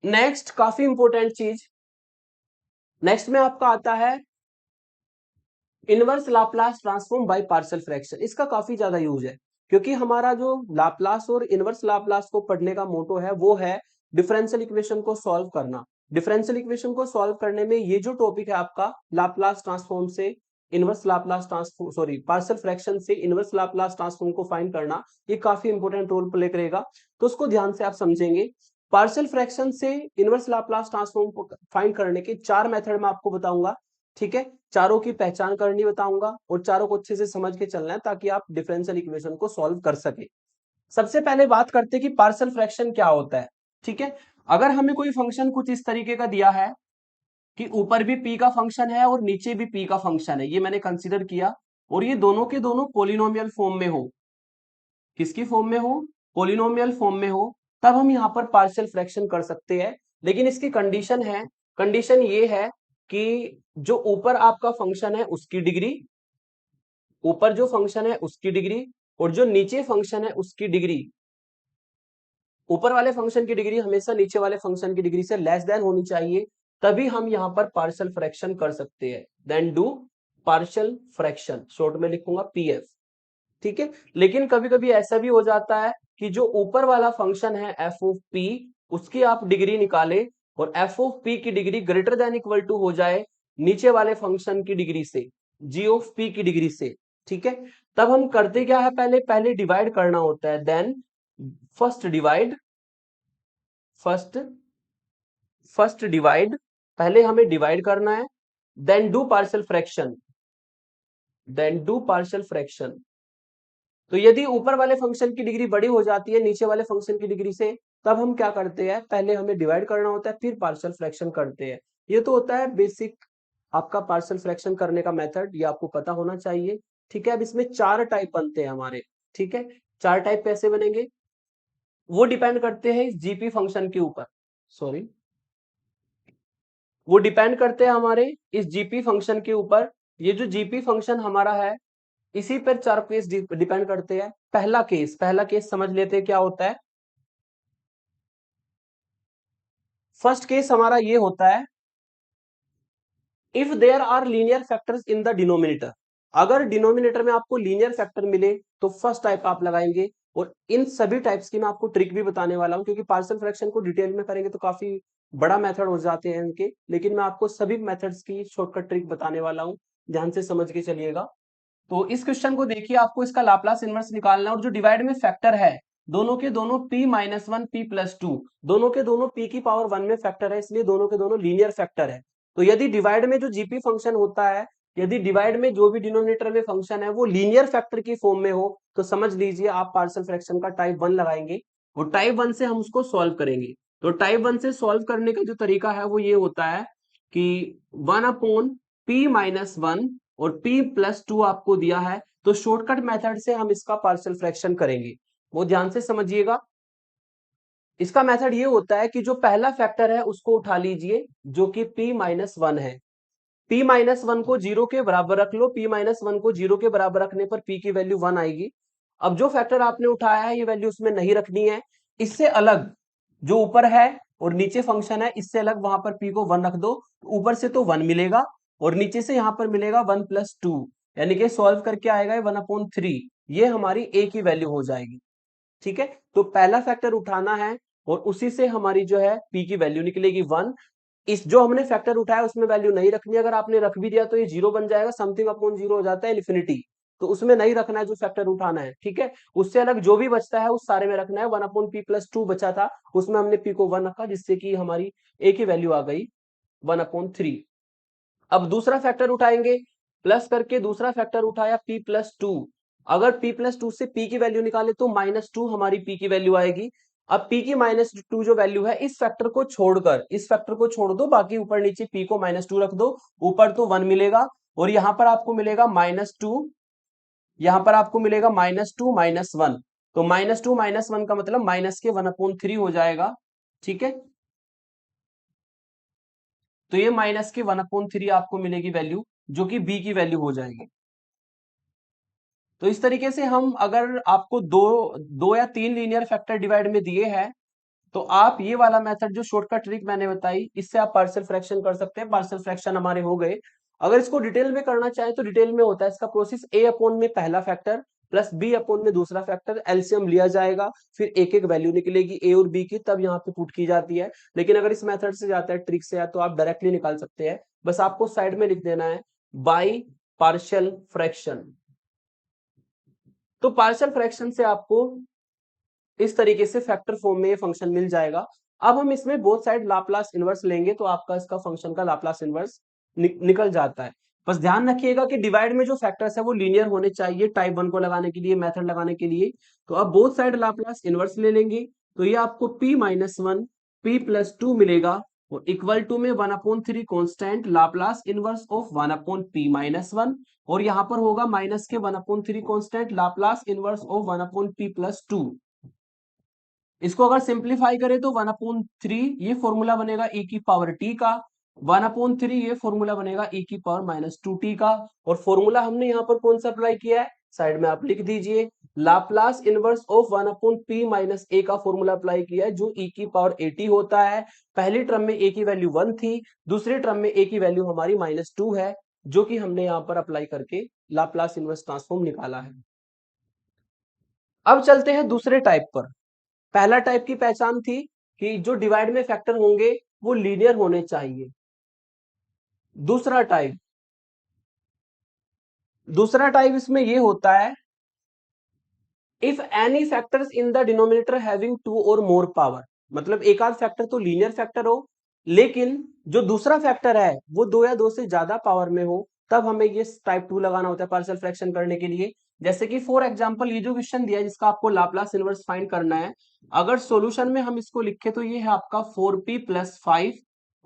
नेक्स्ट काफी इंपॉर्टेंट चीज, नेक्स्ट में आपका आता है inverse Laplace transform by partial fraction. इसका काफी ज्यादा यूज है क्योंकि हमारा जो लाप्लास और इनवर्स लाप्लास को पढ़ने का मोटो है वो है डिफरेंशियल इक्वेशन को सॉल्व करना। डिफरेंशियल इक्वेशन को सॉल्व करने में ये जो टॉपिक है आपका लाप्लास ट्रांसफॉर्म से inverse Laplace transform, sorry, partial fraction से इनवर्स लाप्लास ट्रांसफॉर्म को फाइंड करना, ये काफी इंपॉर्टेंट रोल प्ले करेगा। तो उसको ध्यान से आप समझेंगे। पार्शियल फ्रैक्शन से इनवर्स लाप्लास ट्रांसफॉर्म को फाइंड करने के 4 मेथड मैं आपको बताऊंगा, ठीक है। चारों की पहचान करनी बताऊंगा और चारों को अच्छे से समझ के चलना है ताकि आप डिफरेंशियल इक्वेशन को सॉल्व कर सके। सबसे पहले बात करते हैं कि पार्शियल फ्रैक्शन क्या होता है, ठीक है। अगर हमें कोई फंक्शन कुछ इस तरीके का दिया है कि ऊपर भी p का फंक्शन है और नीचे भी p का फंक्शन है, ये मैंने कंसीडर किया, और ये दोनों के दोनों पोलिनोमियल फॉर्म में हो, किसकी फॉर्म में हो, पोलिनोमियल फॉर्म में हो, तब हम यहां पर पार्शियल फ्रैक्शन कर सकते हैं। लेकिन इसकी कंडीशन है, कंडीशन ये है कि जो ऊपर आपका फंक्शन है उसकी डिग्री, ऊपर जो फंक्शन है उसकी डिग्री और जो नीचे फंक्शन है उसकी डिग्री, ऊपर वाले फंक्शन की डिग्री हमेशा नीचे वाले फंक्शन की डिग्री से लेस देन होनी चाहिए, तभी हम यहां पर पार्शियल फ्रैक्शन कर सकते हैं। Then do partial fraction, short में लिखूंगा पीएफ, ठीक है। लेकिन कभी कभी ऐसा भी हो जाता है कि जो ऊपर वाला फंक्शन है एफ ऑफ पी, उसकी आप डिग्री निकाले और एफ ऑफ पी की degree greater than equal to हो जाए नीचे वाले फंक्शन की डिग्री से, जी ऑफ पी की डिग्री से, ठीक है। तब हम करते क्या है, पहले पहले डिवाइड करना होता है। Then first divide, first first divide, पहले हमें डिवाइड करना है, then do partial fraction, then do partial fraction. तो यदि ऊपर वाले फंक्शन की डिग्री बड़ी हो जाती है नीचे वाले फंक्शन की डिग्री से, तब हम क्या करते हैं, पहले हमें डिवाइड करना होता है फिर पार्शियल फ्रैक्शन करते हैं। ये तो होता है बेसिक आपका पार्शियल फ्रैक्शन करने का मेथड, ये आपको पता होना चाहिए, ठीक है। अब इसमें 4 टाइप बनते हैं हमारे, ठीक है। 4 टाइप कैसे बनेंगे, वो डिपेंड करते हैं इस जीपी फंक्शन के ऊपर, सॉरी, वो डिपेंड करते हैं हमारे इस जीपी फंक्शन के ऊपर। ये जो जीपी फंक्शन हमारा है इसी पर 4 केस डिपेंड करते हैं। पहला केस समझ लेते हैं क्या होता है। फर्स्ट केस हमारा ये होता है, if there are linear factors in the denominator. अगर डिनोमिनेटर में आपको लीनियर फैक्टर मिले तो फर्स्ट टाइप आप लगाएंगे। और इन सभी टाइप्स की मैं आपको ट्रिक भी बताने वाला हूं, क्योंकि पार्शियल फ्रैक्शन को डिटेल में करेंगे तो काफी बड़ा मेथड हो जाते हैं इनके, लेकिन मैं आपको सभी मेथड्स की शॉर्टकट ट्रिक बताने वाला हूं, ध्यान से समझ के चलिएगा। तो इस क्वेश्चन को देखिए, आपको इसका लाप्लास इनवर्स निकालना है और जो डिवाइड में फैक्टर है दोनों के दोनों p minus one P plus two, दोनों के दोनों p की पावर 1 में फैक्टर है, इसलिए दोनों के दोनों लीनियर फैक्टर है। तो यदि डिवाइड में जो जीपी फंक्शन होता है, यदि डिवाइड में जो भी डिनोमिनेटर में फंक्शन है वो लीनियर फैक्टर की फॉर्म में हो, तो समझ लीजिए आप पार्शियल फ्रैक्शन का टाइप 1 लगाएंगे और टाइप 1 से हम उसको सॉल्व करेंगे। तो टाइप 1 से सॉल्व करने का जो तरीका है वो ये होता है कि 1/p-1 और p+2 आपको दिया है, तो शॉर्टकट मेथड से हम इसका पार्शियल फ्रैक्शन करेंगे, वो ध्यान से समझिएगा। इसका मेथड ये होता है कि जो पहला फैक्टर है उसको उठा लीजिए जो कि p-1 है। p-1 को 0 के बराबर रख लो। p-1 को 0 के बराबर रखने पर p की वैल्यू 1 आएगी। अब जो फैक्टर आपने उठाया है ये वैल्यू उसमें नहीं रखनी है। इससे अलग जो ऊपर है और नीचे फंक्शन है इससे अलग वहां पर p को 1 रख दो। ऊपर से तो 1 मिलेगा और नीचे से यहां पर मिलेगा 1 + 2, यानी कि सॉल्व करके आएगा 1/3। ये हमारी a की वैल्यू हो जाएगी। ठीक है, तो पहला फैक्टर उठाना है और उसी से हमारी जो है p की वैल्यू निकलेगी 1। इस जो हमने फैक्टर उठाया उसमें वैल्यू नहीं रखनी। अगर आपने रख भी दिया तो ये 0 बन जाएगा, समथिंग अपॉन 0 हो जाता है इन्फिनिटी। तो उसमें नहीं रखना है जो फैक्टर उठाना है। ठीक है, उससे अलग जो भी बचता है उस सारे में रखना है। 1/p+2 बचा था उसमें हमने p को 1 रखा जिससे कि हमारी a की वैल्यू आ गई 1/3। अब दूसरा फैक्टर उठाएंगे, प्लस करके दूसरा फैक्टर उठाया p+2। अगर p+2 से p की वैल्यू निकाले तो -2 हमारी p की वैल्यू आएगी। अब p की -2 जो वैल्यू है इस फैक्टर को छोड़कर, इस फैक्टर को छोड़ दो, बाकी ऊपर नीचे p को -2 रख दो। ऊपर तो 1 मिलेगा और यहां पर आपको मिलेगा -2, यहां पर आपको मिलेगा -2 -1। तो -2 -1 का मतलब माइनस के 1/3 हो जाएगा। ठीक है, तो ये माइनस के 1/3 आपको मिलेगी वैल्यू जो कि b की वैल्यू हो जाएगी। तो इस तरीके से हम, अगर आपको दो या तीन लीनियर फैक्टर डिवाइड में दिए हैं तो आप ये वाला मेथड जो शॉर्टकट ट्रिक मैंने बताई इससे आप पार्शियल फ्रैक्शन कर सकते हैं। पार्शियल फ्रैक्शन हमारे हो गए। अगर इसको डिटेल में करना चाहे तो डिटेल में होता है इसका प्रोसेस, a/में पहला फैक्टर प्लस b/में दूसरा फैक्टर, एलसीएम लिया जाएगा, फिर एक एक वैल्यू निकलेगी a और b की, तब यहाँ पे पुट की जाती है। लेकिन अगर इस मेथड से जाता है, ट्रिक से, तो आप डायरेक्टली निकाल सकते हैं। बस आपको साइड में लिख देना है बाई पार्शियल फ्रैक्शन। तो पार्शियल फ्रैक्शन से आपको इस तरीके से फैक्टर फॉर्म में ये फंक्शन मिल जाएगा। अब हम इसमें बोथ साइड लाप्लास इनवर्स लेंगे तो आपका इसका फंक्शन का लाप्लास इनवर्स निकल जाता है। बस ध्यान रखिएगा कि डिवाइड में जो फैक्टर्स है वो लीनियर होने चाहिए टाइप 1 को लगाने के लिए, मेथड लगाने के लिए। तो अब बोथ साइड लाप्लास इनवर्स ले लेंगे तो ये आपको p-1 p+2 मिलेगा और इक्वल टू में 1/3 constant Laplace inverse of 1/p-1, और यहां पर होगा माइनस के 1/3 constant Laplace inverse of 1/p+2। इसको अगर सिंप्लीफाई करें तो 1/3 ये फॉर्मूला बनेगा e की पावर t का, 1/3 ये फॉर्मूला बनेगा e की पावर -2t का। और फॉर्मूला हमने यहाँ पर कौन सा अप्लाई किया है, साइड में आप लिख दीजिए, Laplace inverse of 1/p - a का फॉर्मूला अप्लाई किया है जो e की पावर at होता है। पहली टर्म में a की वैल्यू 1 थी, दूसरी टर्म में a की वैल्यू हमारी -2 है, जो कि हमने यहाँ पर अप्लाई करके लाप्लास इनवर्स ट्रांसफॉर्म निकाला है। अब चलते हैं दूसरे टाइप पर। पहला टाइप की पहचान थी कि जो डिवाइड में फैक्टर होंगे वो लीनियर होने चाहिए। दूसरा टाइप इसमें ये होता है, if any factors in the denominator having 2 और मोर पावर, मतलब एक आध फैक्टर तो लीनियर फैक्टर हो लेकिन जो दूसरा फैक्टर है वो 2 या 2 से ज्यादा पावर में हो, तब हमें ये टाइप 2 लगाना होता है पार्शियल फ्रैक्शन करने के लिए। जैसे कि फॉर एग्जांपल ये जो क्वेश्चन दिया है जिसका आपको लाप्लास इनवर्स फाइंड करना है, अगर सॉल्यूशन में हम इसको लिखे तो ये है आपका 4p+5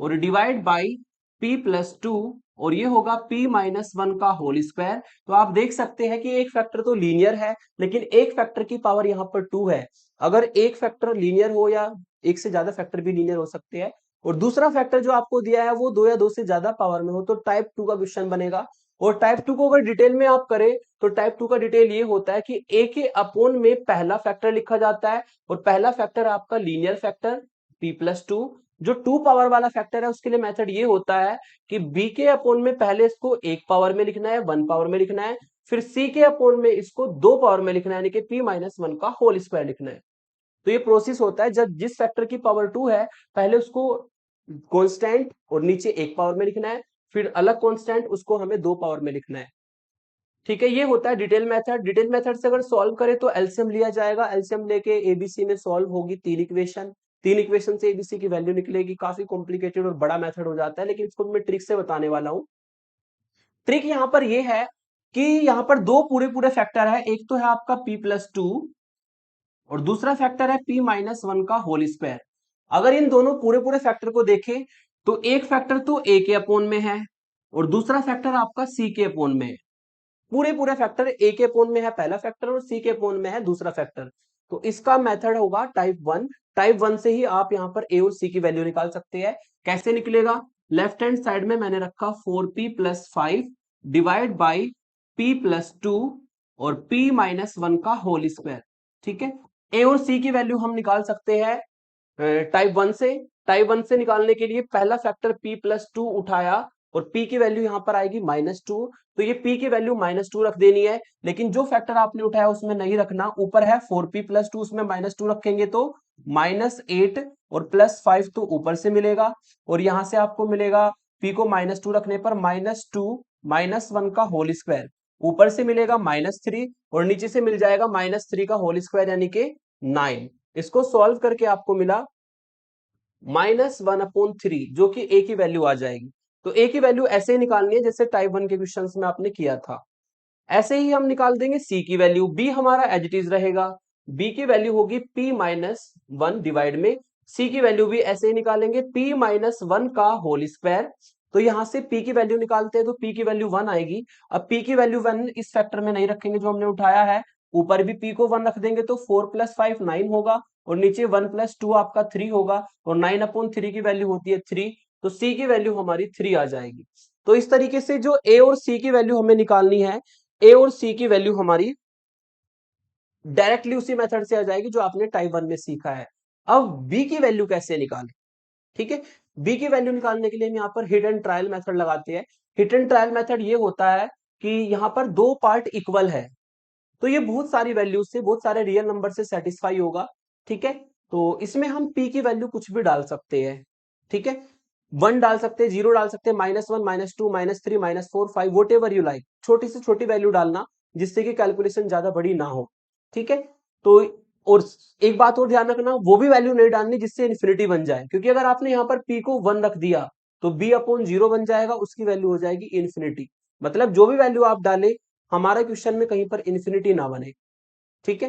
और डिवाइड बाई p+2 और ये होगा p-1 का होल स्क्वायर। तो आप देख सकते हैं कि एक फैक्टर तो लीनियर है लेकिन एक फैक्टर की पावर यहाँ पर 2 है। अगर एक फैक्टर लीनियर हो या एक से ज्यादा फैक्टर भी लीनियर हो सकते हैं और दूसरा फैक्टर जो आपको दिया है वो 2 या 2 से ज्यादा पावर में हो, तो टाइप 2 का क्वेश्चन बनेगा। और टाइप 2 को अगर डिटेल में आप करें तो टाइप 2 का डिटेल ये होता है कि a के अपोन में पहला फैक्टर लिखा जाता है और पहला फैक्टर आपका लीनियर फैक्टर p+2। जो 2 पावर वाला फैक्टर है उसके लिए मेथड ये होता है कि b के अपोन में पहले इसको 1 पावर में लिखना है, 1 पावर में लिखना है, फिर c के अपोन में इसको 2 पावर में लिखना है, यानी कि p-1 का होल स्क्वायर लिखना है। तो ये प्रोसेस होता है जब जिस फैक्टर की पावर 2 है पहले उसको कांस्टेंट और नीचे 1 पावर में लिखना है, फिर अलग कांस्टेंट उसको हमें 2 पावर में लिखना है। ठीक है, ये होता है डिटेल मेथड। डिटेल मेथड से अगर सॉल्व करें तो एलसीएम लिया जाएगा, एलसीएम लेके एबीसी में सॉल्व होगी 3 इक्वेशन से एबीसी की वैल्यू निकलेगी। काफी कॉम्प्लिकेटेड और बड़ा मेथड हो जाता है लेकिन इसको मैं ट्रिक से बताने वाला हूँ। ट्रिक यहाँ पर ये है कि यहाँ पर दो पूरे पूरे फैक्टर है, एक तो है आपका p+2 और दूसरा फैक्टर है p-1 का होल स्क्वायर। अगर इन दोनों पूरे पूरे फैक्टर को देखें तो एक फैक्टर तो a के अपोन में है और दूसरा फैक्टर आपका c के अपोन में है। पूरे पूरे फैक्टर a के अपोन में है पहला फैक्टर और c के अपोन में है दूसरा फैक्टर। तो इसका मेथड होगा टाइप 1। टाइप 1 से ही आप यहाँ पर ए और सी की वैल्यू निकाल सकते हैं। कैसे निकलेगा? लेफ्ट हैंड साइड में मैंने रखा 4p+5 डिवाइड बाई p+2 और p-1 का होल स्क्वायर। ठीक है, ए और सी की वैल्यू हम निकाल सकते हैं टाइप 1 से। टाइप 1 से निकालने के लिए पहला फैक्टर p+2 उठाया और p की वैल्यू यहां पर आएगी -2, तो ये p की वैल्यू -2 रख देनी है। लेकिन जो फैक्टर आपने उठाया उसमें नहीं रखना, ऊपर है 4p+2, उसमें -2 रखेंगे तो -8 और +5 तो ऊपर से मिलेगा, और यहां से आपको मिलेगा p को -2 रखने पर -2 -1 का होल स्क्वायर, ऊपर से मिलेगा -3 और नीचे से मिल जाएगा -3 का होल स्क्वायर यानी कि 9। इसको सॉल्व करके आपको मिला -1/3, जो कि a की वैल्यू आ जाएगी। तो a की वैल्यू ऐसे ही निकालनी है जैसे टाइप 1 के क्वेश्चंस में आपने किया था। ऐसे ही हम निकाल देंगे c की वैल्यू। b हमारा एज इट इज रहेगा, b की वैल्यू होगी p-1 डिवाइड में c की वैल्यू भी ऐसे ही निकालेंगे p-1 का होल स्क्वायर। तो यहां से p की वैल्यू निकालते हैं तो p की वैल्यू 1 आएगी। अब p की वैल्यू 1 इस फैक्टर में नहीं रखेंगे जो हमने उठाया है, ऊपर भी p को 1 रख देंगे तो 4+5 9 होगा, और नीचे 1+2 आपका 3 होगा, और 9/3 की वैल्यू होती है 3, तो c की वैल्यू हमारी 3 आ जाएगी। तो इस तरीके से जो a और c की वैल्यू हमें निकालनी है, ए और सी की वैल्यू हमारी डायरेक्टली उसी मेथड से आ जाएगी जो आपने टाइप 1 में सीखा है। अब बी की वैल्यू कैसे निकालें? ठीक है, बी की वैल्यू निकालने के लिए हम यहाँ पर हिट एंड ट्रायल मेथड लगाते हैं। हिट एंड ट्रायल मेथड ये होता है कि यहाँ पर दो पार्ट इक्वल है, तो ये बहुत सारी वैल्यूज से, बहुत सारे रियल नंबर से सेटिस्फाई होगा। ठीक है, तो इसमें हम p की वैल्यू कुछ भी डाल सकते हैं। ठीक है, 1 डाल सकते हैं, 0 डाल सकते हैं, -1 -2 -3 -4 5 वोट एवर यू लाइक, छोटी से छोटी वैल्यू डालना जिससे कि कैलकुलेशन ज्यादा बड़ी ना हो। ठीक है, तो और एक बात और ध्यान रखना, वो भी वैल्यू नहीं डालनी जिससे इन्फिनिटी बन जाए, क्योंकि अगर आपने यहाँ पर p को 1 रख दिया तो b/0 बन जाएगा, उसकी वैल्यू हो जाएगी इन्फिनिटी। मतलब जो भी वैल्यू आप डाले, हमारा क्वेश्चन में कहीं पर इन्फिनिटी ना बने। ठीक है,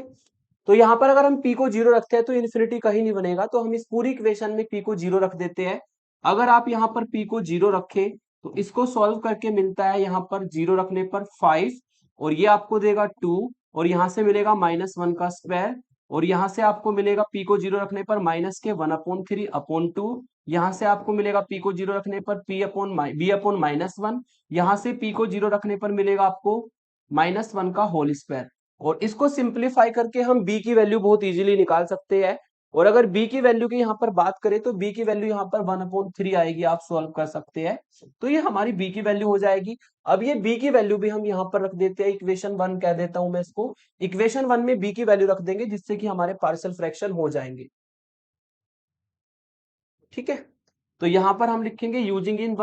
तो यहां पर अगर हम p को 0 रखते हैं तो इन्फिनिटी कहीं नहीं बनेगा, तो हम इस पूरी इक्वेशन में p को 0 रख देते हैं। अगर आप यहां पर p को 0 रखें तो इसको सॉल्व करके मिलता है यहाँ पर 0 रखने पर 5, और ये आपको देगा 2, और यहां से मिलेगा -1 का स्क्वायर, और यहां से आपको मिलेगा p को 0 रखने पर -1/3/2, यहां से आपको मिलेगा p को 0 रखने पर b/-1, यहां से p को 0 रखने पर मिलेगा आपको -1 का होल स्क्वायर। और इसको सिंप्लीफाई करके हम b की वैल्यू बहुत इजीली निकाल सकते हैं। और अगर b की वैल्यू की यहाँ पर बात करें तो b की वैल्यू यहाँ पर 1/3 आएगी, आप सॉल्व कर सकते हैं। तो ये हमारी b की वैल्यू हो जाएगी। अब ये b की वैल्यू भी हम यहाँ पर रख देते हैं, इक्वेशन 1 कह देता हूं मैं इसको। इक्वेशन 1 में b की वैल्यू रख देंगे जिससे कि हमारे पार्शियल फ्रैक्शन हो जाएंगे। ठीक है, तो यहाँ पर हम लिखेंगे यूजिंग इन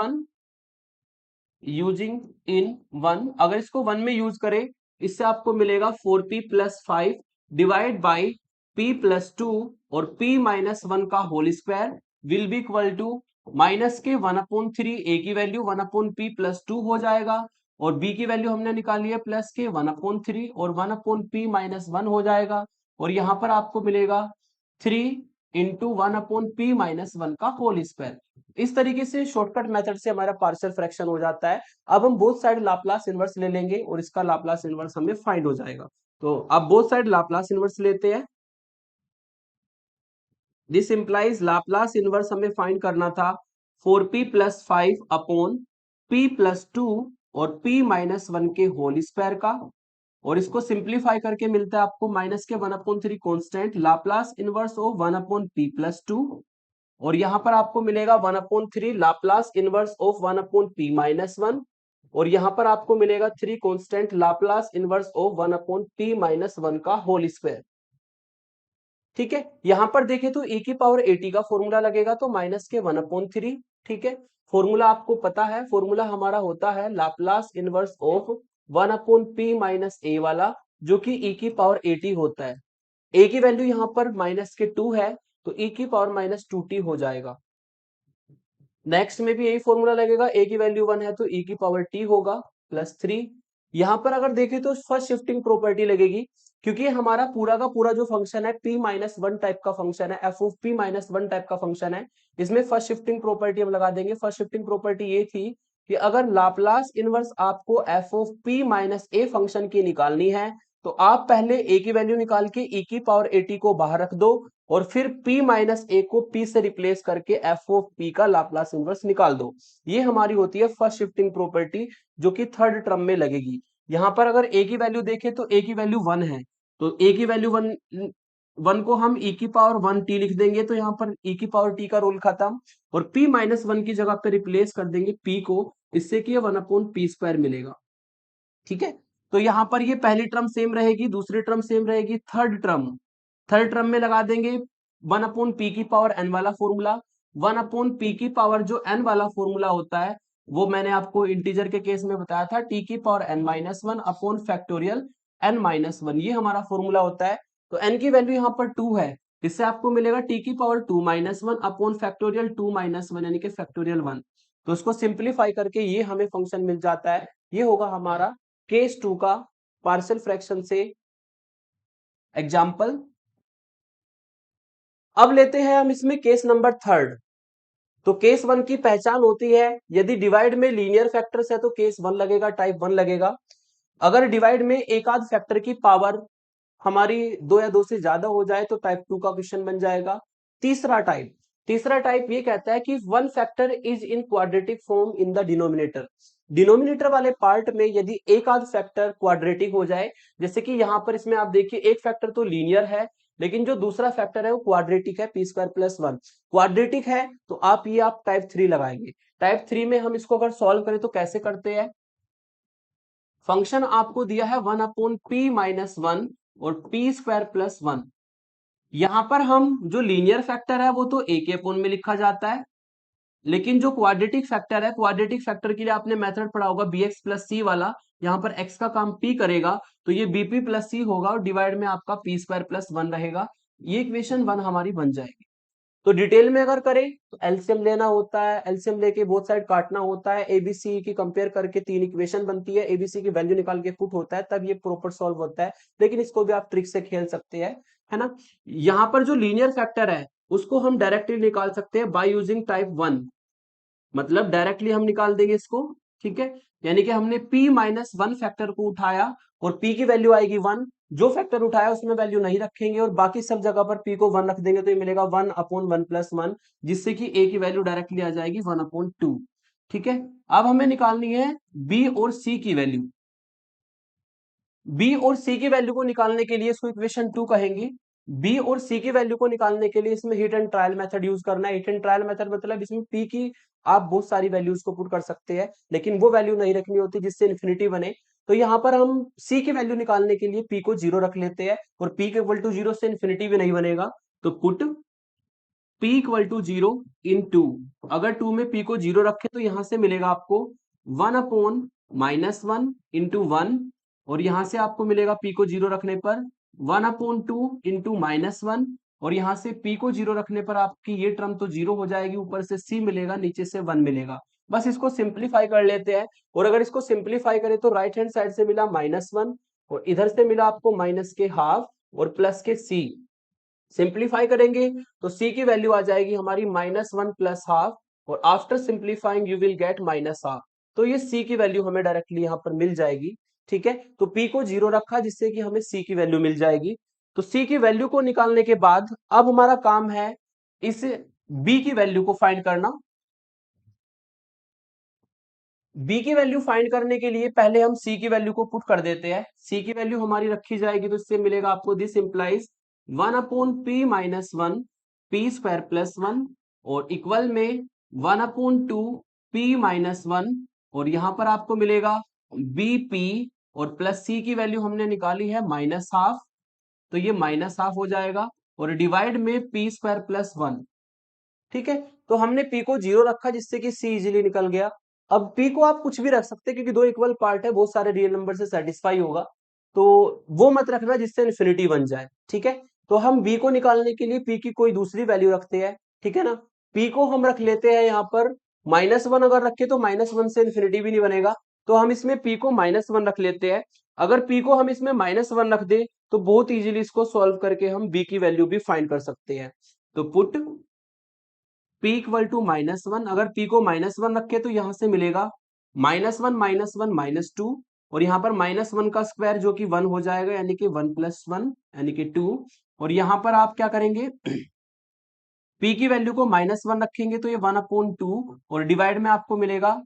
1, अगर इसको 1 में यूज करें, इससे आपको मिलेगा 4p+5 डिवाइड बाई p+2 और p-1 का whole square will be equal to minus के 1/3, a की वैल्यू 1/p+2 हो जाएगा, और b की वैल्यू हमने निकाली है प्लस के 1/3 और 1/p-1 हो जाएगा, और यहां पर आपको मिलेगा 3 × 1/p-1 का होल स्क्वायर। इस तरीके से शॉर्टकट मेथड से हमारा पार्शियल फ्रैक्शन हो जाता है। अब हम बोथ साइड लाप्लास इनवर्स ले लेंगे और इसका लाप्लास इनवर्स हमें फाइंड हो जाएगा। तो अब बोथ साइड लाप्लास इनवर्स लेते हैं। दिस इंप्लाइज लाप्लास इनवर्स हमें फाइंड करना था 4p+5/p+2 और p-1 के होल स्क्वायर का, और इसको सिंप्लीफाई करके मिलता है आपको माइनस के 1/3 constant Laplace inverse of 1/p+2, और यहां पर आपको मिलेगा 1/3 लाप्लास इनवर्स ऑफ 1/p-1, और यहां पर आपको मिलेगा 3 constant Laplace inverse of 1/p-1 का होल स्क्वायर। ठीक है, यहां पर देखें तो e की पावर 80 का फॉर्मूला लगेगा तो माइनस के 1/3। ठीक है, फॉर्मूला आपको पता है, फॉर्मूला हमारा होता है लाप्लास इनवर्स ऑफ 1/p-a वाला, जो कि e की पावर 80 होता है। a की वैल्यू यहां पर -2 है, तो e की पावर -2t हो जाएगा। नेक्स्ट में भी यही फॉर्मूला लगेगा, a की वैल्यू 1 है तो e की पावर t होगा +3। यहां पर अगर देखें तो फर्स्ट शिफ्टिंग प्रॉपर्टी लगेगी, क्योंकि हमारा पूरा का पूरा जो फंक्शन है p-1 टाइप का फंक्शन है, f(p-1) टाइप का फंक्शन है, इसमें फर्स्ट शिफ्टिंग प्रॉपर्टी हम लगा देंगे। फर्स्ट शिफ्टिंग प्रॉपर्टी ये थी कि अगर लाप्लास इनवर्स आपको f(p-a) फंक्शन की निकालनी है तो आप पहले a की वैल्यू निकाल के e की पावर at को बाहर रख दो और फिर p माइनस a को p से रिप्लेस करके f ऑफ p का लाप्लास इनवर्स निकाल दो। ये हमारी होती है फर्स्ट शिफ्टिंग प्रॉपर्टी, जो कि थर्ड टर्म में लगेगी। यहां पर अगर a की वैल्यू देखें तो a की वैल्यू 1 है, तो a की वैल्यू 1 को हम e की पावर 1t लिख देंगे, तो यहाँ पर e की पावर t का रोल खत्म, और p माइनस 1 की जगह पे रिप्लेस कर देंगे p को, इससे कि 1/p² मिलेगा। ठीक है, तो यहां पर ये पहली टर्म सेम रहेगी, दूसरी टर्म सेम रहेगी, थर्ड टर्म में लगा देंगे 1/p की पावर n वाला फॉर्मूला। 1/p की पावर जो n वाला फॉर्मूला होता है वो मैंने आपको इंटीजर के केस में बताया था, t की power n-1 upon factorial n-1, ये हमारा फॉर्मूला होता है। तो n की वैल्यू यहाँ पर 2 है, इससे आपको मिलेगा t की पावर 2-1 अपॉन फैक्टोरियल 2-1 यानी कि फैक्टोरियल 1। तो इसको सिंप्लीफाई करके ये हमें फंक्शन मिल जाता है। ये होगा हमारा केस 2 का पार्शियल फ्रैक्शन से एग्जाम्पल। अब लेते हैं हम इसमें केस नंबर थर्ड। तो केस 1 की पहचान होती है, यदि डिवाइड में लीनियर फैक्टर्स है तो केस 1 लगेगा, टाइप 1 लगेगा। अगर डिवाइड में एक आध फैक्टर की पावर हमारी 2 या 2 से ज्यादा हो जाए तो टाइप 2 का क्वेश्चन बन जाएगा। तीसरा टाइप ये कहता है कि one factor is in quadratic form in the denominator. Denominator वाले पार्ट में यदि एक आध फैक्टर क्वाड्रेटिक हो जाए, जैसे कि यहां पर इसमें आप देखिए एक फैक्टर तो लीनियर है, लेकिन जो दूसरा फैक्टर है वो क्वाड्रेटिक है, p² + 1 क्वाड्रेटिक है, तो आप टाइप 3 लगाएंगे। टाइप 3 में हम इसको अगर सॉल्व करें तो कैसे करते हैं, फंक्शन आपको दिया है 1/p-1 और p² + 1। यहां पर हम जो लीनियर फैक्टर है वो तो a के अपोन में लिखा जाता है, लेकिन जो क्वाड्रेटिक फैक्टर है, क्वाड्रेटिक फैक्टर के लिए आपने मेथड पढ़ा होगा bx + c वाला, यहाँ पर x का काम p करेगा, तो ये bp + c होगा और डिवाइड में आपका p² + 1 रहेगा। ये इक्वेशन 1 हमारी बन जाएगी। तो डिटेल में अगर करें तो एलसीएम लेना होता है, एलसीएम लेके बोथ साइड काटना होता है, एबीसी की कंपेयर करके 3 इक्वेशन बनती है, एबीसी की वैल्यू निकाल के पुट होता है, तब ये प्रॉपर सॉल्व होता है। लेकिन इसको भी आप ट्रिक से खेल सकते हैं, है ना। यहाँ पर जो लीनियर फैक्टर है उसको हम डायरेक्टली निकाल सकते हैं बाय यूजिंग टाइप 1, मतलब डायरेक्टली हम निकाल देंगे इसको। ठीक है, यानी कि हमने p-1 फैक्टर को उठाया और p की वैल्यू आएगी 1, जो फैक्टर उठाया उसमें वैल्यू नहीं रखेंगे और बाकी सब जगह पर p को 1 रख देंगे, तो ये मिलेगा 1/1 + 1, जिससे कि a की वैल्यू डायरेक्टली आ जाएगी 1/2। ठीक है, अब हमें निकालनी है b और c की वैल्यू। b और c की वैल्यू को निकालने के लिए इसको इक्वेशन 2 कहेंगे। b और c की वैल्यू को निकालने के लिए इसमें hit and trial method use करना है। हिट एंड ट्रायल मेथड मतलब इसमें p की आप बहुत सारी वैल्यूज को पुट कर सकते हैं, लेकिन वो वैल्यू नहीं रखनी होती जिससे इन्फिनिटी बने। तो यहाँ पर हम c की वैल्यू निकालने के लिए p को 0 रख लेते हैं, और p के इक्वल टू 0 से इन्फिनिटी भी नहीं बनेगा, तो पुट p = 0 इन 2। अगर 2 में p को 0 रखे तो यहां से मिलेगा आपको 1/-1 इंटू 1, और यहां से आपको मिलेगा p को 0 रखने पर 1/2 इंटू -1, और यहां से p को 0 रखने पर आपकी ये टर्म तो 0 हो जाएगी, ऊपर से c मिलेगा, नीचे से 1 मिलेगा। बस इसको सिंप्लीफाई कर लेते हैं, और अगर इसको सिंप्लीफाई करें तो राइट हैंड साइड से मिला -1 और इधर से मिला आपको माइनस के हाफ और प्लस के c। सिंप्लीफाई करेंगे तो c की वैल्यू आ जाएगी हमारी -1 + हाफ, और after simplifying you will get -half. तो ये c की वैल्यू हमें डायरेक्टली यहां पर मिल जाएगी। ठीक है, तो p को 0 रखा जिससे कि हमें c की वैल्यू मिल जाएगी। तो c की वैल्यू को निकालने के बाद अब हमारा काम है इस b की वैल्यू को फाइंड करना। b की वैल्यू फाइंड करने के लिए पहले हम c की वैल्यू को पुट कर देते हैं। c की वैल्यू हमारी रखी जाएगी, तो इससे मिलेगा आपको दिस इंप्लाइज 1/p-1 p² + 1 और इक्वल में 1/2p-1, और यहां पर आपको मिलेगा bp, और प्लस c की वैल्यू हमने निकाली है -हाफ, तो ये -हाफ हो जाएगा, और डिवाइड में p² + 1। ठीक है, तो हमने p को 0 रखा जिससे कि c इजीली निकल गया। अब p को आप कुछ भी रख सकते हैं क्योंकि दो इक्वल पार्ट है, बहुत सारे रियल नंबर से सेटिस्फाई होगा, तो वो मत रखना जिससे इन्फिनिटी बन जाए। ठीक है, तो हम b को निकालने के लिए p की कोई दूसरी वैल्यू रखते हैं। ठीक है ना, p को हम रख लेते हैं यहाँ पर -1, अगर रखे तो -1 से इन्फिनिटी भी नहीं बनेगा, तो हम इसमें p को -1 रख लेते हैं। अगर p को हम इसमें -1 रख दे तो बहुत इजीली इसको सॉल्व करके हम b की वैल्यू भी फाइंड कर सकते हैं। तो पुट p = -1, अगर p को -1 रखे तो यहां से मिलेगा -1 -1 -2, और यहाँ पर -1 का स्क्वायर जो कि 1 हो जाएगा, यानी कि 1 + 1 यानी कि 2। और यहाँ पर आप क्या करेंगे, p की वैल्यू को -1 रखेंगे तो ये 1/2 और डिवाइड में आपको मिलेगा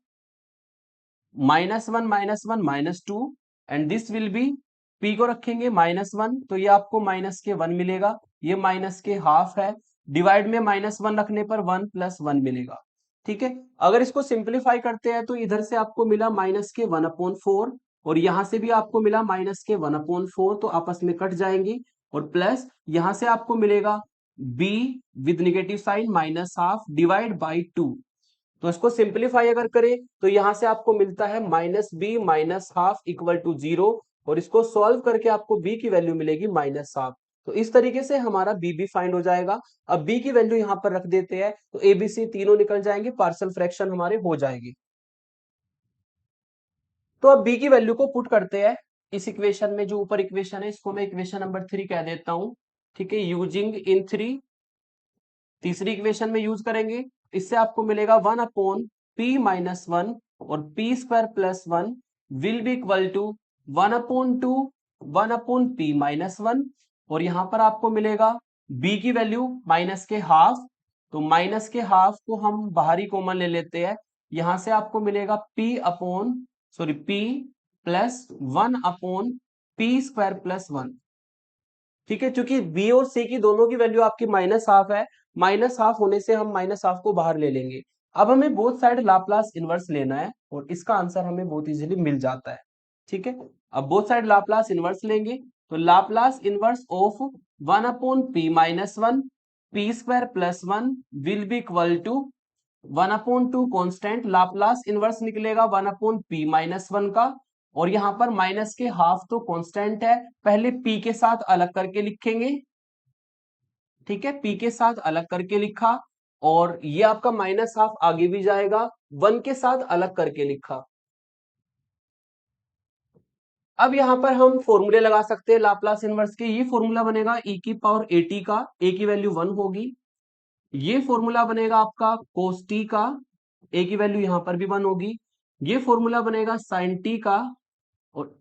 -1 -1 -2 and this will be, p को रखेंगे -1 तो ये आपको -1 मिलेगा, ये -½ है, डिवाइड में -1 रखने पर 1 + 1 मिलेगा। ठीक है, अगर इसको सिंप्लीफाई करते हैं तो इधर से आपको मिला -1/4 और यहां से भी आपको मिला -1/4, तो आपस में कट जाएंगे और प्लस यहां से आपको मिलेगा b with negative sign -½ divide by 2। तो इसको सिंप्लीफाई अगर करें तो यहां से आपको मिलता है -b -½ = 0 और इसको सॉल्व करके आपको b की वैल्यू मिलेगी -½ तो इस तरीके से हमारा b भी फाइंड हो जाएगा। अब b की वैल्यू यहां पर रख देते हैं तो a b c तीनों निकल जाएंगे, पार्शियल फ्रैक्शन हमारे हो जाएंगे। तो अब b की वैल्यू को पुट करते हैं इस इक्वेशन में, जो ऊपर इक्वेशन है इसको मैं इक्वेशन नंबर 3 कह देता हूं। ठीक है, यूजिंग इन 3, तीसरी इक्वेशन में यूज करेंगे, इससे आपको मिलेगा 1/p-1 और p² + 1 will be equal to 1/2 1/p-1 और यहां पर आपको मिलेगा b की वैल्यू -½ तो -½ को हम बाहरी कॉमन ले लेते हैं, यहां से आपको मिलेगा p + 1/p² + 1। ठीक है, क्योंकि b और c की दोनों की वैल्यू आपकी -½ है, -½ होने से हम -½ को बाहर ले लेंगे। अब हमें बोथ साइड लाप्लास इनवर्स लेना है और इसका आंसर हमें बहुत इजीली मिल जाता है। ठीक है, अब बोथ साइड लाप्लास इनवर्स लेंगे तो Laplace inverse of 1/p-1 p² + 1 will be equal to 1/2 constant, Laplace inverse निकलेगा 1/p-1 का और यहां पर -½ तो कांस्टेंट है, पहले p के साथ अलग करके लिखेंगे। ठीक है, p के साथ अलग करके लिखा और ये आपका -½ आगे भी जाएगा, 1 के साथ अलग करके लिखा। अब यहां पर हम फॉर्मूले लगा सकते हैं लाप्लास इनवर्स के, ये फॉर्मूला बनेगा e⁻at का, a की वैल्यू 1 होगी, ये फॉर्मूला बनेगा आपका cos t का, a की वैल्यू यहां पर भी 1 होगी, ये फॉर्मूला बनेगा sin t का और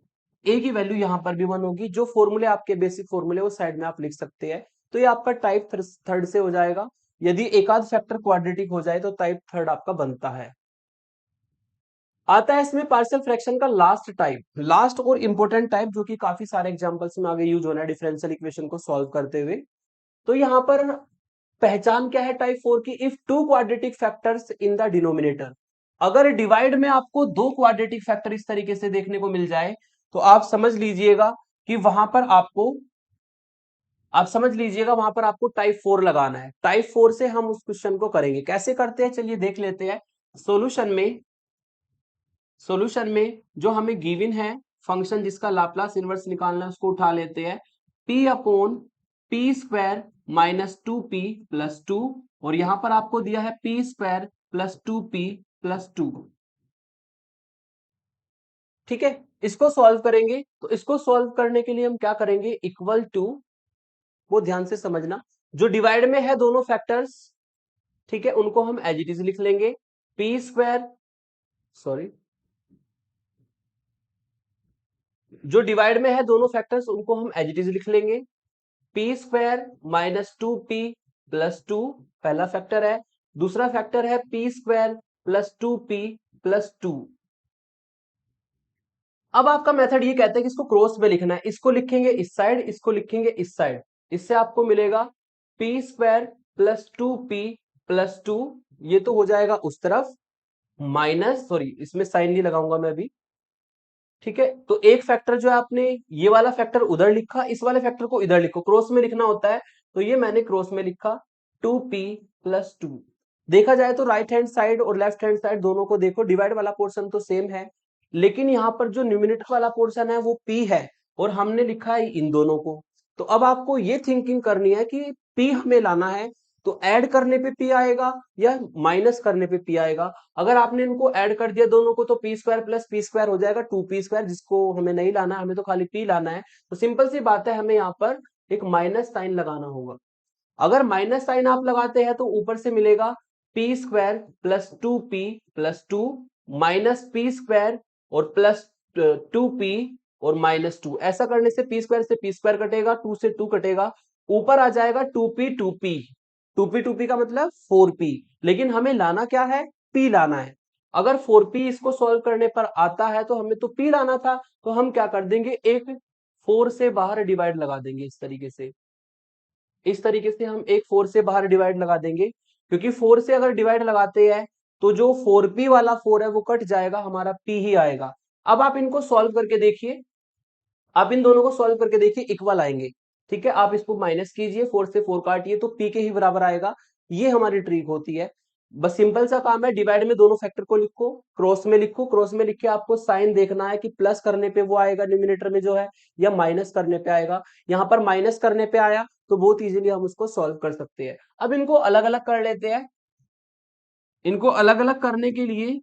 a की वैल्यू यहां पर भी 1 होगी। जो फॉर्मूले आपके बेसिक फॉर्मूले वो साइड में आप लिख सकते हैं। तो ये आपका टाइप थर्ड से हो जाएगा, यदि एक आध फैक्टर क्वाड्रेटिक हो जाए तो टाइप थर्ड आपका बनता है। आता है इसमें पार्शियल फ्रैक्शन का लास्ट टाइप, लास्ट और इंपॉर्टेंट टाइप, जो कि काफी सारे एग्जांपल्स में आगे यूज होना है डिफरेंशियल इक्वेशन को सॉल्व करते हुए। तो यहां पर पहचान क्या है टाइप 4 की, if two quadratic factors in the denominator, अगर डिवाइड में आपको दो क्वाड्रेटिक फैक्टर इस तरीके से देखने को मिल जाए तो आप समझ लीजिएगा कि वहां पर आपको, आप समझ लीजिएगा वहां पर आपको टाइप 4 लगाना है। टाइप 4 से हम उस क्वेश्चन को करेंगे, कैसे करते हैं चलिए देख लेते हैं। सॉल्यूशन में जो हमें गिवन है फंक्शन जिसका लाप्लास इनवर्स निकालना है उसको उठा लेते हैं, p/p² -2p + 2 और यहां पर आपको दिया है p² + 2p + 2। ठीक है, इसको सॉल्व करेंगे तो इसको सॉल्व करने के लिए हम क्या करेंगे, इक्वल टू, वो ध्यान से समझना, जो डिवाइड में है दोनों फैक्टर्स, ठीक है, उनको हम एज इट इज लिख लेंगे, p², सॉरी, जो डिवाइड में है दोनों फैक्टर्स उनको हम एज इट इज लिख लेंगे, p² -2p + 2 पहला फैक्टर है, दूसरा फैक्टर है p² + 2p + 2। अब आपका मेथड ये कहता है कि इसको क्रॉस में लिखना है, इसको लिखेंगे इस साइड, इसको लिखेंगे इस साइड, इससे आपको मिलेगा p² + 2p + 2, ये तो हो जाएगा उस तरफ, माइनस, सॉरी इसमें साइन नहीं लगाऊंगा मैं अभी। ठीक है, तो एक फैक्टर जो है आपने ये वाला फैक्टर उधर लिखा, इस वाले फैक्टर को इधर लिखो, क्रॉस में लिखना होता है, तो ये मैंने क्रॉस में लिखा 2p + 2। देखा जाए तो राइट हैंड साइड और लेफ्ट हैंड साइड दोनों को देखो, डिवाइड वाला पोर्शन तो सेम है, लेकिन यहां पर जो न्यूमिनेटर वाला पोर्शन है वो p है और हमने लिखा है इन दोनों को। तो अब आपको ये थिंकिंग करनी है कि p हमें लाना है, तो ऐड करने पे p आएगा या माइनस करने पे p आएगा। अगर आपने इनको ऐड कर दिया दोनों को तो p² + p² हो जाएगा 2p², जिसको हमें नहीं लाना है, हमें तो खाली p लाना है। तो सिंपल सी बात है, हमें यहाँ पर एक माइनस साइन लगाना होगा। अगर माइनस साइन आप लगाते हैं तो ऊपर से मिलेगा p² + 2p + 2 -p² और 2p और -2। ऐसा करने से पी स्क्वायर से पी स्क्वायर कटेगा, 2 से 2 कटेगा, ऊपर आ जाएगा 2p 2p। 2p 2p का मतलब 4p, लेकिन हमें लाना क्या है, p लाना है। अगर 4p इसको सॉल्व करने पर आता है तो हमें तो p लाना था, तो हम क्या कर देंगे, एक 4 से बाहर डिवाइड लगा देंगे। इस तरीके से हम एक 4 से बाहर डिवाइड लगा देंगे, क्योंकि 4 से अगर डिवाइड लगाते हैं तो जो 4p वाला 4 है वो कट जाएगा, हमारा p ही आएगा। अब आप इनको सॉल्व करके देखिए, आप इन दोनों को सॉल्व करके देखिए, इक्वल आएंगे। ठीक है, आप इसको माइनस कीजिए, 4 से 4 काटिए तो p के ही बराबर आएगा। ये हमारी ट्रिक होती है। बस सिंपल सा काम है, डिवाइड में दोनों फैक्टर को लिखो, क्रॉस में लिखो, क्रॉस में लिख के आपको साइन देखना है कि प्लस करने पे वो आएगा न्यूमिनेटर में जो है, या माइनस करने पे आएगा। यहाँ पर माइनस करने पे आया तो बहुत इजीली हम उसको सॉल्व कर सकते हैं। अब इनको अलग अलग कर लेते हैं। इनको अलग अलग करने के लिए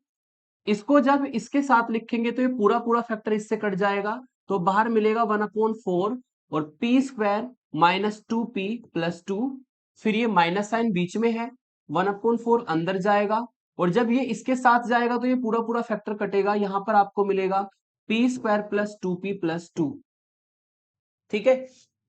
इसको जब इसके साथ लिखेंगे तो ये पूरा पूरा फैक्टर इससे कट जाएगा, तो बाहर मिलेगा 1/4 और पी स्क्वायर -2p + 2। फिर ये माइनस साइन बीच में है, 1/4 अंदर जाएगा, और जब ये इसके साथ जाएगा तो ये पूरा पूरा फैक्टर कटेगा, यहां पर आपको मिलेगा p स्क्वायर + 2p + 2। ठीक है,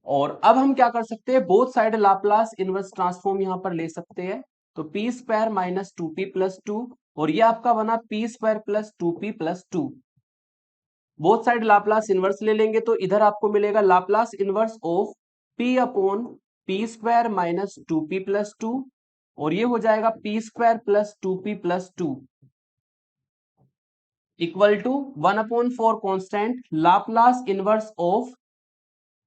और अब हम क्या कर सकते हैं, both side Laplace inverse transform यहां पर ले सकते हैं। तो p स्क्वायर -2p + 2, और ये आपका बना p square + 2p + 2। Both side Laplace inverse ले लेंगे तो इधर आपको मिलेगा Laplace inverse of p upon p square -2p + 2, और ये हो जाएगा p square + 2p + 2 equal to 1/4 constant Laplace inverse of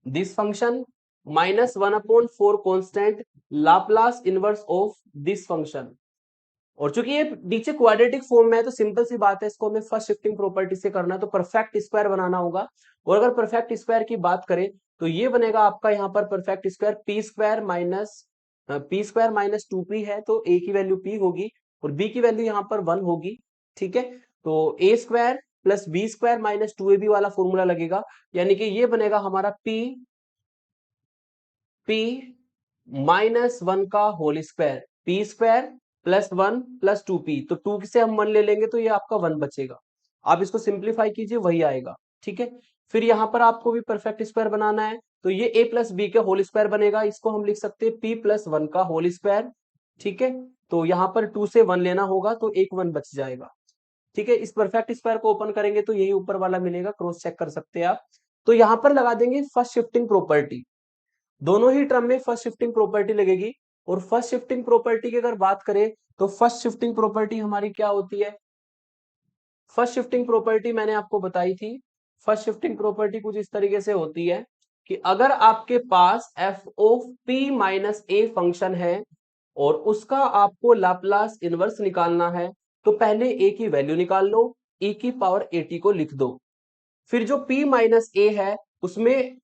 this function -1/4 constant Laplace inverse of this function. और चूंकि ये नीचे क्वाड्रेटिक फॉर्म में है तो सिंपल सी बात है, इसको हमें फर्स्ट शिफ्टिंग प्रॉपर्टी से करना है, तो परफेक्ट स्क्वायर बनाना होगा। और अगर परफेक्ट स्क्वायर की बात करें तो ये बनेगा आपका यहाँ पर परफेक्ट स्क्वायर p² -2p है, तो a की वैल्यू p होगी और b की वैल्यू यहाँ पर 1 होगी। ठीक है, तो a² + b² - 2ab वाला फॉर्मूला लगेगा, यानी कि ये बनेगा हमारा p -1 का होल स्क्वायर, p² + 1 + 2p, तो 2 से हम 1 ले लेंगे तो ये आपका 1 बचेगा। आप इसको सिंप्लीफाई कीजिए, वही आएगा। ठीक है, फिर यहाँ पर आपको भी परफेक्ट स्क्वायर बनाना है, तो ये a + b का होल स्क्वायर बनेगा, इसको हम लिख सकते हैं p + 1 का होल स्क्वायर। ठीक है, तो यहाँ पर 2 से 1 लेना होगा तो एक 1 बच जाएगा। ठीक है, इस परफेक्ट स्क्वायर को ओपन करेंगे तो यही ऊपर वाला मिलेगा, क्रॉस चेक कर सकते हैं आप। तो यहाँ पर लगा देंगे फर्स्ट शिफ्टिंग प्रॉपर्टी, दोनों ही टर्म में फर्स्ट शिफ्टिंग प्रॉपर्टी लगेगी। और फर्स्ट शिफ्टिंग प्रॉपर्टी की अगर बात करें तो फर्स्ट शिफ्टिंग प्रॉपर्टी हमारी क्या होती है, फर्स्ट शिफ्टिंग प्रॉपर्टी मैंने आपको बताई थी। फर्स्ट शिफ्टिंग प्रॉपर्टी कुछ इस तरीके से होती है कि अगर आपके पास f of p - a function है और उसका आपको लाप्लास इनवर्स निकालना है, तो पहले a की वैल्यू निकाल लो, e⁻at को लिख दो। फिर जो p - a है उसमें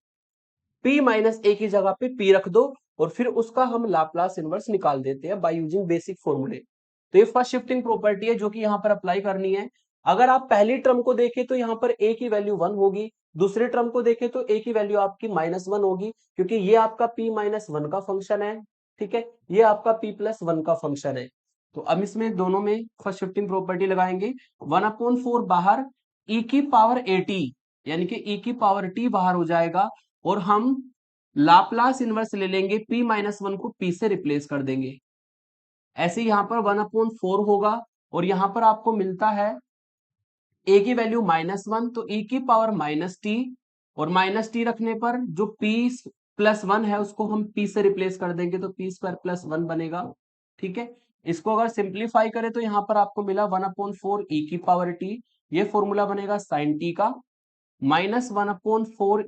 p - a की जगह पे p रख दो, और फिर उसका हम लाप्लास इनवर्स निकाल देते हैं बाय यूजिंग बेसिक फॉर्मूले। तो ये फर्स्ट शिफ्टिंग प्रॉपर्टी है जो कि यहाँ पर अप्लाई करनी है। अगर आप पहली टर्म को देखें तो यहाँ पर a की वैल्यू 1 होगी, दूसरे टर्म को देखें तो a की वैल्यू आपकी -1 होगी, क्योंकि ये आपका p - 1 का फंक्शन है। ठीक है, ये आपका p + 1 का फंक्शन है। तो अब इसमें दोनों में फर्स्ट शिफ्टिंग प्रॉपर्टी लगाएंगे, 1/4 बाहर, e⁻at यानी कि e⁻t बाहर हो जाएगा, और हम लाप्लास इनवर्स ले लेंगे, p - 1 को p से रिप्लेस कर देंगे। ऐसे यहाँ पर 1/4 होगा, और यहाँ पर आपको मिलता है a की वैल्यू -1, तो e⁻t, और -t रखने पर जो p + 1 है उसको हम p से रिप्लेस कर देंगे, तो p² + 1 बनेगा। ठीक है, इसको अगर सिंप्लीफाई करें तो यहाँ पर आपको मिला 1/4 e⁻t, ये फॉर्मूला बनेगा sin t का, -1/4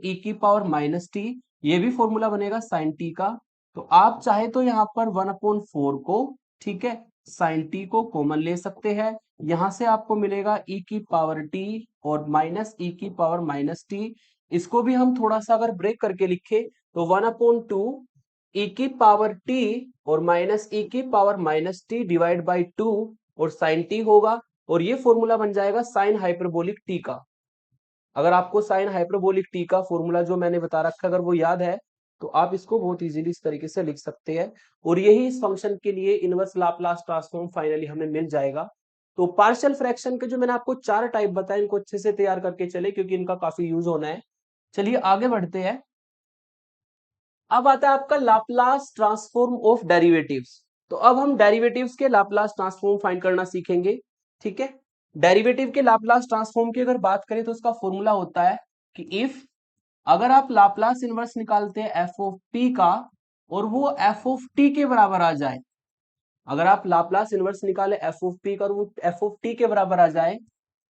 e⁻t, ये भी फॉर्मूला बनेगा sin t का। तो आप चाहे तो यहाँ पर 1/4 को, ठीक है, sin t को कॉमन ले सकते हैं, यहां से आपको मिलेगा e⁻t और -e⁻t। इसको भी हम थोड़ा सा अगर ब्रेक करके लिखे तो 1/2 e⁻t और -e⁻t डिवाइड बाई 2 और sin t होगा, और ये फॉर्मूला बन जाएगा साइन हाइपरबोलिक t का। अगर आपको साइन हाइपरबोलिक टी का फॉर्मूला जो मैंने बता रखा है अगर वो याद है तो आप इसको बहुत इजीली इस तरीके से लिख सकते हैं, और यही इस फंक्शन के लिए इनवर्स लाप्लास ट्रांसफॉर्म फाइनली हमें मिल जाएगा। तो पार्शियल फ्रैक्शन के जो मैंने आपको 4 टाइप बताए, इनको अच्छे से तैयार करके चले क्योंकि इनका काफी यूज होना है। चलिए आगे बढ़ते हैं। अब आता है आपका लाप्लास ट्रांसफॉर्म ऑफ डेरिवेटिव्स। तो अब हम डेरिवेटिव्स के लाप्लास ट्रांसफॉर्म फाइंड करना सीखेंगे। ठीक है, डेरिवेटिव के लाप्लास ट्रांसफॉर्म की अगर बात करें तो उसका फॉर्मूला होता है कि इफ, अगर आप लाप्लास इनवर्स निकालते हैं एफ ऑफ पी का और वो एफ ऑफ टी के बराबर आ जाए, अगर आप लाप्लास इनवर्स निकाले एफ ऑफ पी का और वो एफ ऑफ टी के बराबर आ जाए,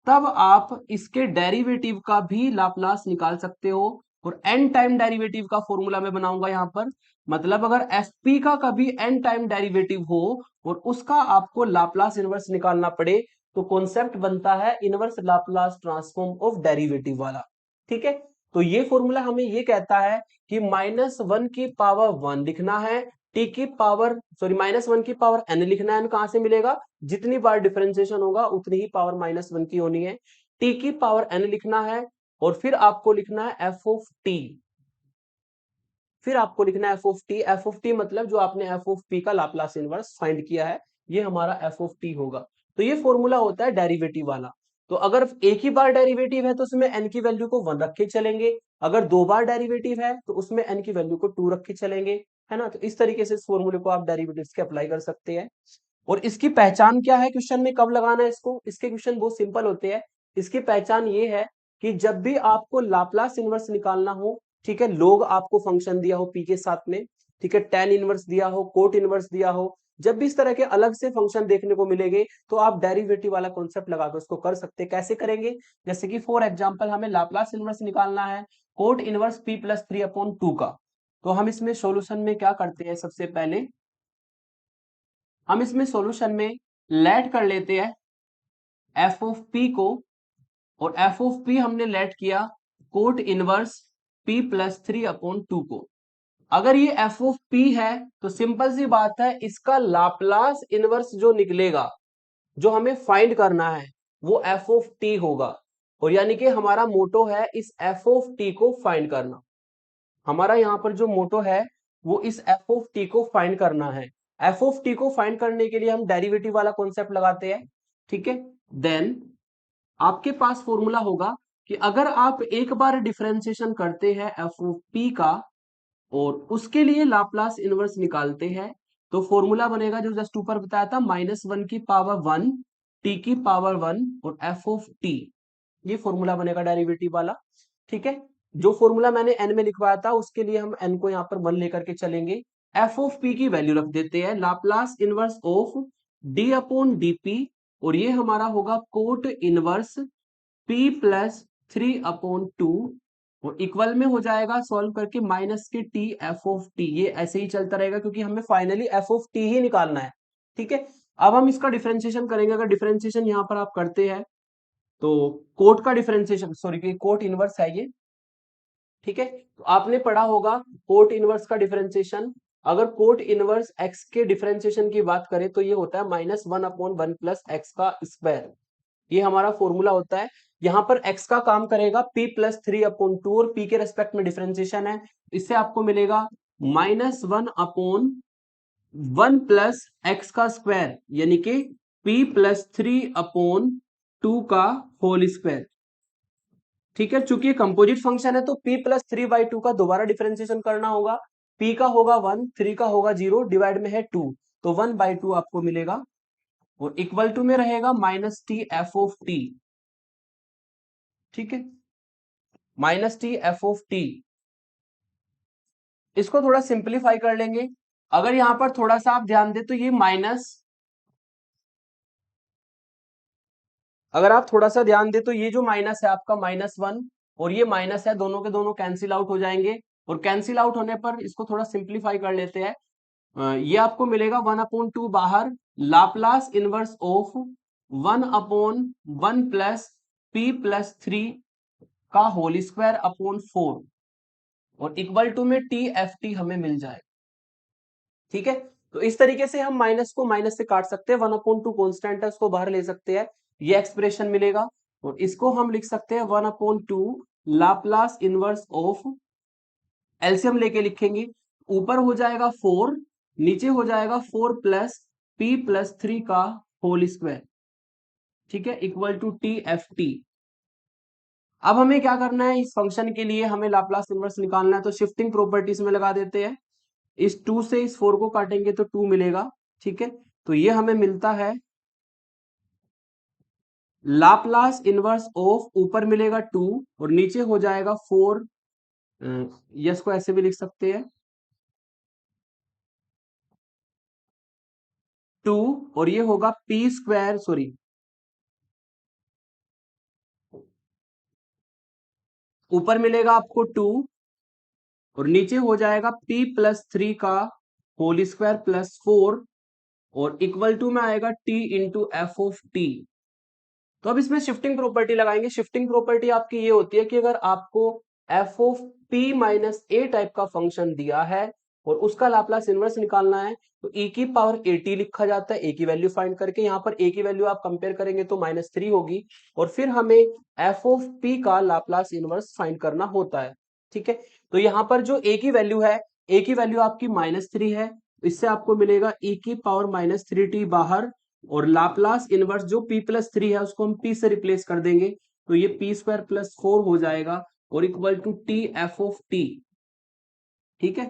तब आप इसके डेरिवेटिव का भी लाप्लास निकाल सकते हो। और एन टाइम डेरिवेटिव का फॉर्मूला मैं बनाऊंगा यहां पर, मतलब अगर एफ पी का कभी एन टाइम डेरिवेटिव हो और उसका आपको लाप्लास इनवर्स निकालना पड़े, तो कॉन्सेप्ट बनता है inverse Laplace transform of derivative वाला। ठीक है, तो ये फॉर्मूला हमें ये कहता है कि -1 की पावर 1 लिखना है, टी की पावर सॉरी -1 की पावर एन लिखना है। कहां से मिलेगा, जितनी बार डिफरेंशिएशन होगा उतनी ही पावर -1 की होनी है। टी की पावर एन लिखना है और फिर आपको लिखना है एफ ऑफ टी, फिर आपको लिखना है F of T. F of T मतलब जो आपने एफ ऑफ पी का लाप्लास इनवर्स फाइंड किया है, ये हमारा एफ ऑफ टी होगा। तो ये फॉर्मूला होता है डेरिवेटिव वाला। तो अगर एक ही बार डेरिवेटिव है तो उसमें एन की वैल्यू को 1 रख के चलेंगे, अगर 2 बार डेरिवेटिव है तो उसमें एन की वैल्यू को 2 रख के चलेंगे, है ना। तो इस तरीके से इस फॉर्मूले को आप डेरिवेटिव्स के अप्लाई कर सकते हैं। और इसकी पहचान क्या है, क्वेश्चन में कब लगाना है इसको, इसके क्वेश्चन बहुत सिंपल होते हैं। इसकी पहचान ये है कि जब भी आपको लाप्लास इनवर्स निकालना हो, ठीक है, लोग आपको फंक्शन दिया हो पी के साथ में, ठीक है, टेन इनवर्स दिया हो, कोट इनवर्स दिया हो, जब भी इस तरह के अलग से फंक्शन देखने को मिलेंगे तो आप डेरिवेटिव वाला कॉन्सेप्ट लगाकर उसको कर सकते हैं। कैसे करेंगे, जैसे कि फॉर एग्जांपल हमें लाप्लास इनवर्स निकालना है कोट इनवर्स पी प्लस 3/2 का। तो हम इसमें सॉल्यूशन में क्या करते हैं, सबसे पहले हम इसमें सॉल्यूशन में लेट कर लेते हैं एफ ऑफ पी को, और एफ ऑफ पी हमने लेट किया कोट इनवर्स पी प्लस 3/2 को। अगर ये एफ ऑफ पी है तो सिंपल सी बात है, इसका लाप्लास इनवर्स जो निकलेगा, जो हमें फाइंड करना है, वो एफ ऑफ टी होगा। और यानी कि हमारा मोटो है इस एफ ऑफ टी को फाइंड करना। हमारा यहाँ पर जो मोटो है वो इस एफ ऑफ टी को फाइंड करना है। एफ ऑफ टी को फाइंड करने के लिए हम डेरिवेटिव वाला कॉन्सेप्ट लगाते हैं। ठीक है, देन आपके पास फॉर्मूला होगा कि अगर आप एक बार डिफरेंशिएशन करते हैं एफ ऑफ पी का और उसके लिए लाप्लास इनवर्स निकालते हैं, तो फॉर्मूला बनेगा जो जस्ट ऊपर बताया था, -1 की पावर 1 टी की पावर 1 और एफ ऑफ टी। ये फॉर्मूला बनेगा डेरिवेटिव वाला। ठीक है, जो फॉर्मूला मैंने एन में लिखवाया था उसके लिए हम एन को यहाँ पर 1 लेकर के चलेंगे। एफ ऑफ पी की वैल्यू रख देते हैं Laplace inverse of D upon DP, और ये हमारा होगा कोट इनवर्स पी प्लस 3/2, और इक्वल में हो जाएगा सॉल्व करके माइनस के टी एफ ऑफ टी। ये ऐसे ही चलता रहेगा क्योंकि हमें फाइनली एफ ऑफ टी ही निकालना है। ठीक है, अब हम इसका डिफरेंशिएशन करेंगे। अगर डिफरेंशिएशन यहाँ पर आप करते हैं तो कोट का डिफरेंशिएशन सॉरी कोट इनवर्स है ये। ठीक है, तो आपने पढ़ा होगा कोट इनवर्स का डिफरेंशिएशन। अगर कोट इनवर्स एक्स के डिफरेंशिएशन की बात करें तो ये होता है -1/1 प्लस एक्स का स्क्वायर। ये हमारा फॉर्मूला होता है। यहाँ पर x का काम करेगा p प्लस 3/2 और p के रेस्पेक्ट में डिफरेंशिएशन है, इससे आपको मिलेगा -1/1 प्लस एक्स का स्क्वायर, यानी कि p प्लस 3/2 का होल स्क्वायर। ठीक है, चूंकि कंपोजिट फंक्शन है तो p प्लस 3/2 का दोबारा डिफरेंशिएशन करना होगा। p का होगा 1, 3 का होगा 0, डिवाइड में है 2, तो 1/2 आपको मिलेगा, और इक्वल टू में रहेगा minus T f of t. ठीक है, minus T f of T. इसको थोड़ा सिंप्लीफाई कर लेंगे। अगर यहां पर थोड़ा सा आप ध्यान दें तो ये माइनस, अगर आप थोड़ा सा ध्यान दें तो ये जो माइनस है आपका -1 और ये माइनस है, दोनों के दोनों कैंसिल आउट हो जाएंगे। और कैंसिल आउट होने पर इसको थोड़ा सिंप्लीफाई कर लेते हैं। ये आपको मिलेगा 1/2 बाहर, Laplace inverse of 1/1 plus p plus 3 का होल स्क्वायर अपॉन 4, और इक्वल टू में टी एफ टी हमें मिल जाए। ठीक है, तो इस तरीके से हम माइनस को माइनस से काट सकते हैं। 1/2 कॉन्स्टेंट है, उसको बाहर ले सकते हैं, ये एक्सप्रेशन मिलेगा। और इसको हम लिख सकते हैं 1/2 लाप्लास इनवर्स ऑफ, एलसीएम लेके लिखेंगे, ऊपर हो जाएगा 4, नीचे हो जाएगा 4 प्लस p प्लस 3 का होल स्क्वायर। ठीक है, equal to t f t. अब हमें क्या करना है, इस फंक्शन के लिए हमें लाप्लास इनवर्स निकालना है, तो शिफ्टिंग प्रॉपर्टीज में लगा देते हैं। इस 2 से इस 4 को काटेंगे तो 2 मिलेगा। ठीक है, तो ये हमें मिलता है लाप्लास इनवर्स ऑफ, ऊपर मिलेगा 2 और नीचे हो जाएगा 4। यस को ऐसे भी लिख सकते हैं 2, और ये होगा पी स्क्वायर, सॉरी ऊपर मिलेगा आपको 2 और नीचे हो जाएगा p+3 का होल स्क्वायर प्लस 4 और इक्वल टू में आएगा t into F of T. तो अब इसमें शिफ्टिंग प्रॉपर्टी लगाएंगे। शिफ्टिंग प्रॉपर्टी आपकी ये होती है कि अगर आपको F of P minus A type का फंक्शन दिया है और उसका लाप्लास इनवर्स निकालना है, तो e की पावर at लिखा जाता है, a की वैल्यू फाइंड करके। यहाँ पर a की वैल्यू आप कंपेयर करेंगे तो -3 होगी और फिर हमें एफ ऑफ p का लाप्लास इनवर्स फाइंड करना होता है। ठीक है, तो यहाँ पर जो a की वैल्यू है, a की वैल्यू आपकी -3 है, इससे आपको मिलेगा e की पावर -3t बाहर, और लाप्लास इनवर्स जो p+3 है उसको हम p से रिप्लेस कर देंगे, तो ये p² + 4 हो जाएगा और equal to t f of t. ठीक है,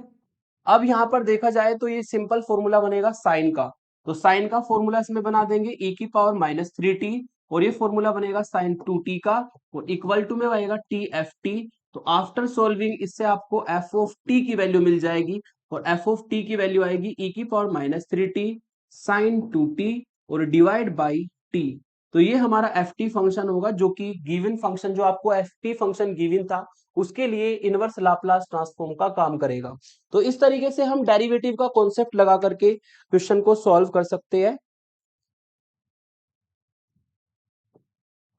अब यहां पर देखा जाए तो ये सिंपल फॉर्मूला बनेगा साइन का, तो साइन का फॉर्मूला इसमें बना देंगे e की पावर -3t और ये फॉर्मूला बनेगा साइन 2t का और इक्वल टू में आएगा टी एफ टी। तो आफ्टर सॉल्विंग इससे आपको एफ ऑफ टी की वैल्यू मिल जाएगी और एफ ऑफ टी की वैल्यू आएगी e की पावर -3t साइन 2t और डिवाइड बाई टी। तो ये हमारा एफ टी फंक्शन होगा, जो कि गिवन फंक्शन, जो आपको एफ टी फंक्शन गिवन था उसके लिए इनवर्स लाप्लास ट्रांसफॉर्म का काम करेगा। तो इस तरीके से हम डेरिवेटिव का कॉन्सेप्ट लगा करके क्वेश्चन को सॉल्व कर सकते हैं।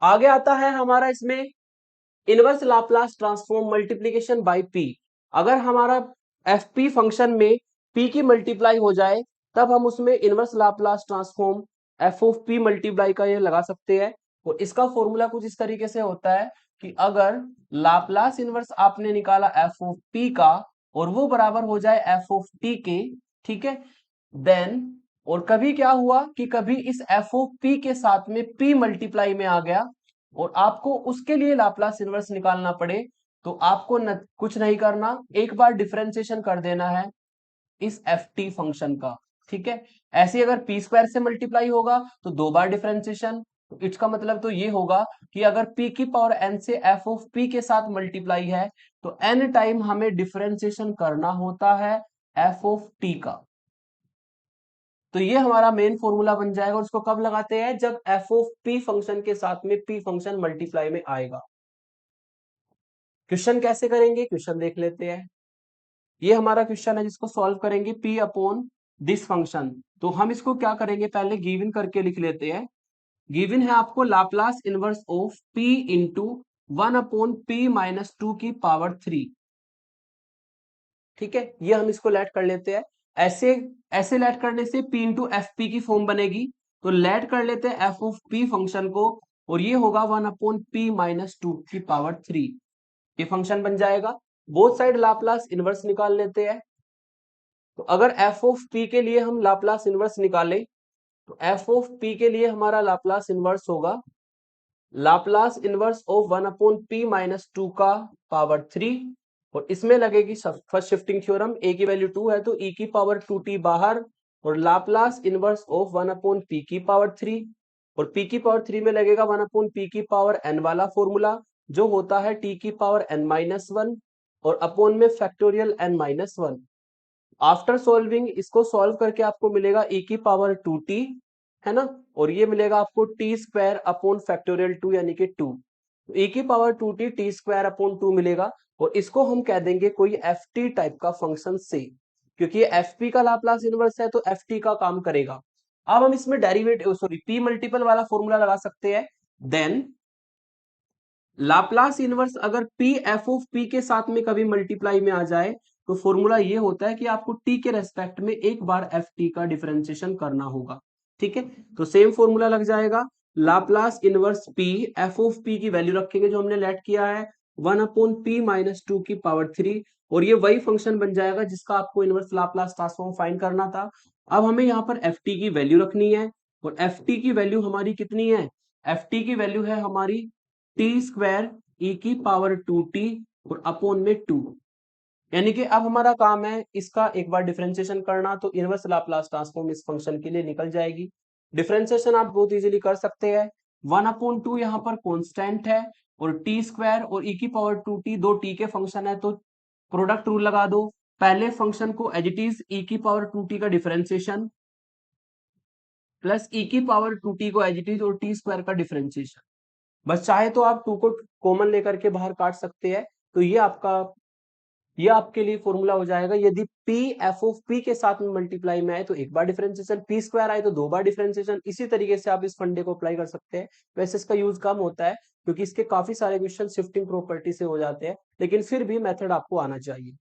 आगे आता है हमारा इसमें inverse Laplace transform multiplication by P. अगर हमारा एफ पी फंक्शन में पी की मल्टीप्लाई हो जाए तब हम उसमें inverse Laplace transform F of P multiply का ये लगा सकते हैं। और इसका फॉर्मूला कुछ इस तरीके से होता है कि अगर लाप्लास इनवर्स आपने निकाला एफ ऑफ पी का और वो बराबर हो जाए एफ ऑफ टी के, ठीक है, देन, और कभी क्या हुआ कि कभी इस एफ ऑफ पी के साथ में पी मल्टीप्लाई में आ गया और आपको उसके लिए लाप्लास इनवर्स निकालना पड़े, तो आपको कुछ नहीं करना, एक बार डिफरेंशिएशन कर देना है इस एफ टी फंक्शन का। ठीक है, ऐसे अगर पी स्क्वायर से मल्टीप्लाई होगा तो 2 बार डिफरेंशिएशन। तो इसका मतलब तो ये होगा कि अगर p की पावर n से f ऑफ p के साथ मल्टीप्लाई है तो n टाइम हमें डिफरेंशिएशन करना होता है f ऑफ t का। तो ये हमारा मेन फॉर्मूला बन जाएगा और इसको कब लगाते हैं, जब एफ ऑफ पी फंक्शन के साथ में पी फंक्शन मल्टीप्लाई में आएगा। क्वेश्चन कैसे करेंगे, क्वेश्चन देख लेते हैं। ये हमारा क्वेश्चन है जिसको सॉल्व करेंगे p अपॉन दिस फंक्शन। तो हम इसको क्या करेंगे, पहले गिवन करके लिख लेते हैं। गिवन है आपको Laplace inverse of p into 1/p - 2 की पावर 3। ठीक है, ये हम इसको लेट कर लेते हैं। ऐसे ऐसे लेट करने से p इंटू एफ पी की फॉर्म बनेगी, तो लेट कर लेते हैं एफ ऑफ p फंक्शन को और ये होगा 1/p - 2 की पावर 3। ये फंक्शन बन जाएगा। बोथ साइड लाप्लास इनवर्स निकाल लेते हैं। तो अगर एफ ऑफ p के लिए हम लाप्लास इनवर्स निकालें तो एफ ऑफ p के लिए हमारा लाप्लास इनवर्स होगा लाप्लास इनवर्स ऑफ 1/p - 2 का पावर 3 और इसमें लगेगी फर्स्ट शिफ्टिंग थ्योरम, a की वैल्यू 2 है तो e की पावर 2t बाहर और लाप्लास इनवर्स ऑफ 1/p की पावर 3 और p की पावर 3 में लगेगा 1/p की पावर n वाला फॉर्मूला जो होता है t की पावर n-1 और अपॉन में फैक्टोरियल n-1। आफ्टर सॉल्विंग इसको सॉल्व करके आपको मिलेगा e की पावर 2t, है ना, और ये मिलेगा आपको टी स्क्वायर अपॉन फैक्टोरियल 2 यानी कि 2। e की power 2t T square upon 2 मिलेगा और इसको हम कह देंगे कोई एफ टी टाइप का फंक्शन से, क्योंकि ये एफ पी का लाप्लास इनवर्स है तो एफ टी का काम करेगा। अब हम इसमें डेरिवेटिव सॉरी पी मल्टीपल वाला फॉर्मूला लगा सकते हैं। देन लाप्लास इनवर्स अगर p एफ ऑफ p के साथ में कभी मल्टीप्लाई में आ जाए तो फॉर्मूला ये होता है कि आपको t के रेस्पेक्ट में एक बार एफ टी का डिफरेंशिएशन करना होगा। ठीक है, तो सेम फॉर्मूला लग जाएगा Laplace inverse p F of p की वैल्यू रखेंगे जो हमने लेट किया है 1/p - 2 की पावर 3 और ये वही फंक्शन बन जाएगा जिसका आपको इनवर्स लाप्लास ट्रांसफॉर्म फाइंड करना था। अब हमें यहाँ पर एफ टी की वैल्यू रखनी है और एफ टी की वैल्यू हमारी कितनी है, एफ टी की वैल्यू है हमारी टी स्क्वायर ई की पावर 2t और अपॉन में 2। यानी कि अब हमारा काम है इसका एक बार डिफरेंशिएशन करना, तो इनवर्स लाप्लास ट्रांसफॉर्म इस फंक्शन के लिए निकल जाएगी। डिफरेंशिएशन आप बहुत इजीली कर सकते हैं। 1/2 यहाँ पर कांस्टेंट है और टी स्क्वायर और ई की पावर 2t दो टी के फंक्शन है, तो प्रोडक्ट रूल लगा दो। पहले फंक्शन को एज इट इज ई की पावर 2t का डिफरेंशिएशन प्लस ई की पावर 2t को एज इट इज और टी स्क्वायर का डिफरेंशिएशन। बस चाहे तो आप 2 को कॉमन लेकर के बाहर काट सकते हैं। तो ये आपके लिए फॉर्मूला हो जाएगा। यदि p एफ ऑफ p के साथ में मल्टीप्लाई में आए तो एक बार डिफरेंशिएशन, p स्क्वायर आए तो दो बार डिफरेंशिएशन। इसी तरीके से आप इस फंडे को अप्लाई कर सकते हैं। वैसे इसका यूज कम होता है क्योंकि इसके काफी सारे क्वेश्चन शिफ्टिंग प्रॉपर्टी से हो जाते हैं, लेकिन फिर भी मेथड आपको आना चाहिए।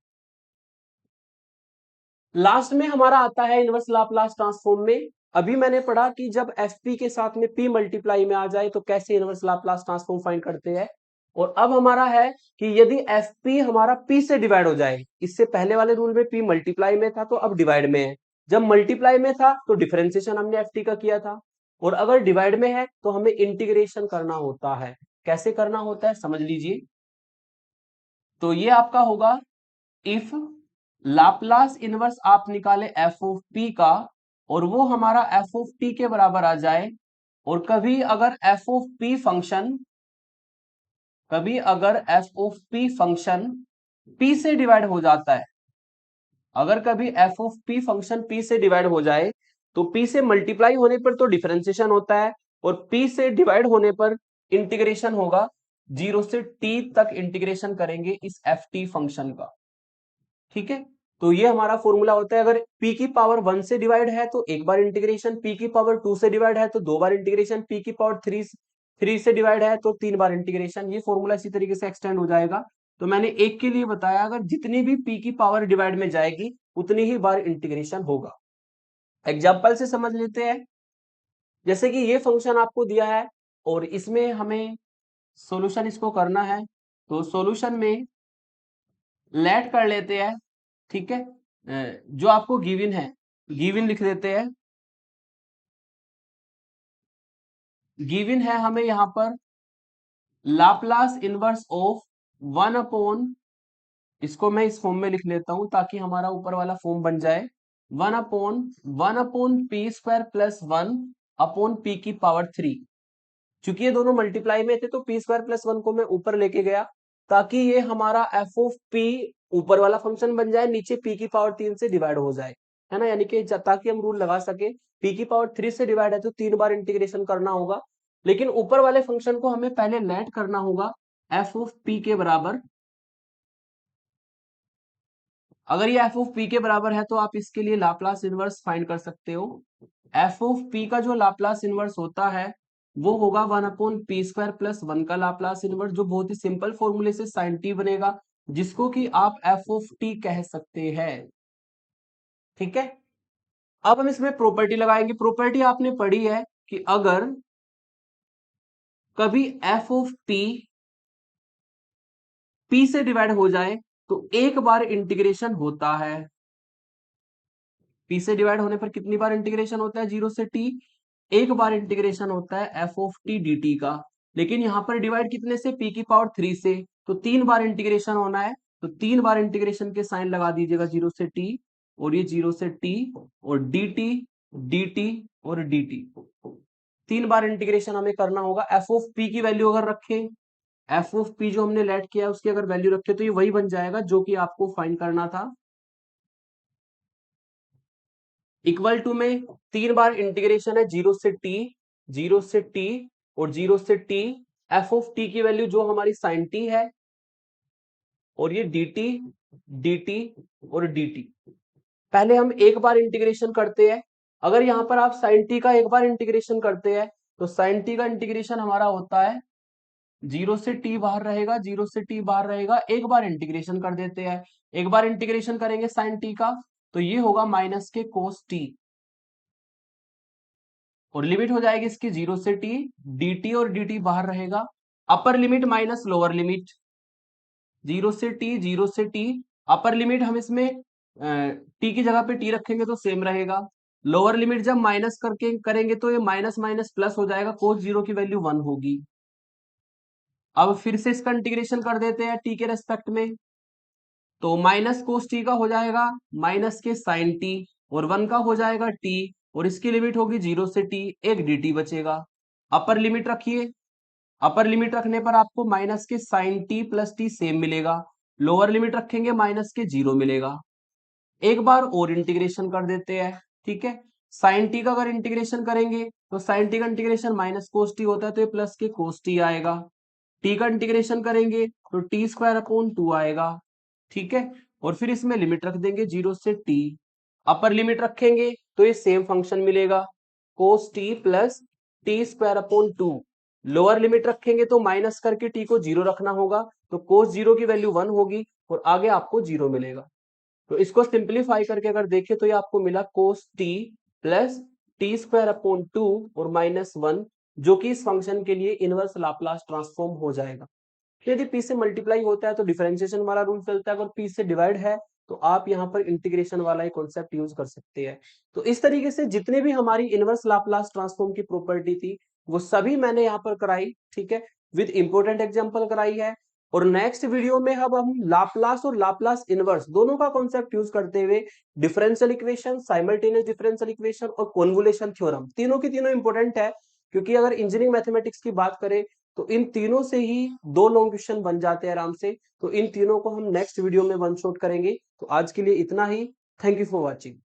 लास्ट में हमारा आता है इनवर्स लाप्लास ट्रांसफॉर्म में। अभी मैंने पढ़ा कि जब एफ पी के साथ में p मल्टीप्लाई में आ जाए तो कैसे इनवर्स लाप्लास ट्रांसफॉर्म फाइंड करते हैं। और अब हमारा है कि यदि एफ पी हमारा p से डिवाइड हो जाए, इससे पहले वाले रूल में p मल्टीप्लाई में था तो अब डिवाइड में है। जब मल्टीप्लाई में था तो डिफरेंशिएशन हमने एफ टी का किया था, और अगर डिवाइड में है तो हमें इंटीग्रेशन करना होता है। कैसे करना होता है समझ लीजिए। तो ये आपका होगा इफ लाप्लास इनवर्स आप निकाले एफ ऑफ पी का और वो हमारा एफ ऑफ टी के बराबर आ जाए, और कभी अगर F of P function P से डिवाइड हो जाता है, अगर कभी F of P function P से डिवाइड हो जाए तो पी से मल्टीप्लाई होने पर तो डिफरेंशिएशन होता है, और पी से डिवाइड होने पर इंटीग्रेशन होगा। 0 से t तक इंटीग्रेशन करेंगे इस एफ टी फंक्शन का। ठीक है, तो ये हमारा फॉर्मूला होता है। अगर p की पावर 1 से डिवाइड है तो एक बार इंटीग्रेशन, p की पावर 2 से डिवाइड है तो दो बार इंटीग्रेशन, p की पावर 3 से डिवाइड है तो 3 बार इंटीग्रेशन। ये फॉर्मूला इसी तरीके से एक्सटेंड हो जाएगा। तो मैंने एक के लिए बताया, अगर जितनी भी p की पावर डिवाइड में जाएगी उतनी ही बार इंटीग्रेशन होगा। एग्जाम्पल से समझ लेते हैं। जैसे कि ये फंक्शन आपको दिया है और इसमें हमें सॉल्यूशन इसको करना है, तो सॉल्यूशन में लेट कर लेते हैं। ठीक है, जो आपको गिवन है गिवन लिख देते हैं। गिवन है हमें यहां पर लाप्लास इनवर्स ऑफ 1/, इसको मैं इस फॉर्म में लिख लेता हूं ताकि हमारा ऊपर वाला फॉर्म बन जाए 1/(1/p² + 1/p की पावर 3। चूंकि ये दोनों मल्टीप्लाई में थे तो p² + 1 को मैं ऊपर लेके गया ताकि ये हमारा एफ ऑफ पी ऊपर वाला फंक्शन बन जाए, नीचे p की पावर 3 से डिवाइड हो जाए, है ना। यानी कि ताकि हम रूल लगा सके, p की पावर 3 से डिवाइड है तो 3 बार इंटीग्रेशन करना होगा, लेकिन ऊपर वाले फंक्शन को हमें पहले लेट करना होगा एफ ऑफ पी के बराबर। अगर ये एफ ऑफ पी के बराबर है तो आप इसके लिए लाप्लास इनवर्स फाइंड कर सकते हो। एफ ऑफ पी का जो लाप्लास इनवर्स होता है वो होगा 1/p² + 1 का लाप्लास इनवर्स, जो बहुत ही सिंपल फॉर्मूले से sin t बनेगा, जिसको कि आप एफ ऑफ टी कह सकते हैं। ठीक है, अब हम इसमें प्रॉपर्टी लगाएंगे। प्रॉपर्टी आपने पढ़ी है कि अगर कभी एफ ऑफ पी पी से डिवाइड हो जाए तो एक बार इंटीग्रेशन होता है। पी से डिवाइड होने पर कितनी बार इंटीग्रेशन होता है? 0 से t। एक बार इंटीग्रेशन होता है F of T D T का, लेकिन यहां पर डिवाइड कितने से? p की पावर 3 से, तो 3 बार इंटीग्रेशन होना है, तो 3 बार इंटीग्रेशन के साइन लगा दीजिएगा 0 से t, और ये 0 से t और dt dt और dt। 3 बार इंटीग्रेशन हमें करना होगा। एफ ऑफ पी की वैल्यू अगर रखें, एफ ऑफ पी जो हमने लेट किया उसकी अगर वैल्यू रखे तो ये वही बन जाएगा जो कि आपको फाइंड करना था। इक्वल टू में 3 बार इंटीग्रेशन है 0 से t, 0 से t और 0 से t। एफ ऑफ टी की वैल्यू जो हमारी साइन t है, और ये dt dt और dt। पहले हम एक बार इंटीग्रेशन करते हैं। अगर यहां पर आप साइन t का एक बार इंटीग्रेशन करते हैं तो साइन t का इंटीग्रेशन हमारा होता है 0 से t बाहर रहेगा, 0 से t बाहर रहेगा, एक बार इंटीग्रेशन कर देते हैं। एक बार इंटीग्रेशन करेंगे साइन t का तो ये होगा माइनस के कोस t, और लिमिट हो जाएगी इसकी 0 से t, dt और dt बाहर रहेगा। Upper limit minus lower limit, 0 से t 0 से t। अपर लिमिट हम इसमें t की जगह पे t रखेंगे तो सेम रहेगा, लोअर लिमिट जब माइनस करके करेंगे तो ये माइनस माइनस प्लस हो जाएगा, कोस जीरो की वैल्यू 1 होगी। अब फिर से इसका इंटीग्रेशन कर देते हैं टी के रेस्पेक्ट में, तो माइनस कोस टी का हो जाएगा माइनस के साइन टी, और 1 का हो जाएगा टी, और इसकी लिमिट होगी 0 से टी, एक dt बचेगा। अपर लिमिट रखिए, अपर लिमिट रखने पर आपको माइनस के sign t plus t same मिलेगा, लोअर लिमिट रखेंगे माइनस के 0 मिलेगा। एक बार और इंटीग्रेशन कर देते हैं, ठीक है। साइन टी का अगर इंटीग्रेशन करेंगे तो साइन टी का इंटीग्रेशन माइनस कोस टी होता है, तो ये प्लस के कोस टी आएगा। टी का इंटीग्रेशन करेंगे तो टी स्क्वायर अपॉन 2 आएगा, ठीक है। और फिर इसमें लिमिट रख देंगे 0 से टी, अपर लिमिट रखेंगे तो ये सेम फंक्शन मिलेगा, cos T plus T square upon 2। Lower limit रखेंगे तो माइनस करके टी को 0 रखना होगा, तो कोस 0 की वैल्यू 1 होगी, और आगे आपको 0 मिलेगा। तो इसको सिंप्लीफाई करके अगर देखें तो ये आपको मिला cos T plus T square upon 2 और माइनस 1, जो कि इस फंक्शन के लिए इनवर्स लाप्लास ट्रांसफॉर्म हो जाएगा। तो यदि p से मल्टीप्लाई होता है तो डिफरेंशिएशन वाला रूल चलता है, अगर p से डिवाइड है तो आप यहाँ पर इंटीग्रेशन वाला ही कॉन्सेप्ट यूज कर सकते हैं। तो इस तरीके से जितने भी हमारी इनवर्स लाप्लास ट्रांसफॉर्म की प्रॉपर्टी थी वो सभी मैंने यहाँ पर कराई, ठीक है, विद इंपोर्टेंट एग्जांपल कराई है। और नेक्स्ट वीडियो में अब हम लाप्लास और लाप्लास इनवर्स दोनों का कॉन्सेप्ट यूज करते हुए differential equation, simultaneous differential equation और कॉन्वोल्यूशन थ्योरम, तीनों की तीनों इंपॉर्टेंट है, क्योंकि अगर इंजीनियरिंग मैथमेटिक्स की बात करें तो इन तीनों से ही 2 लॉन्ग क्वेश्चन बन जाते हैं आराम से। तो इन तीनों को हम नेक्स्ट वीडियो में वन शॉट करेंगे। तो आज के लिए इतना ही। Thank you for watching.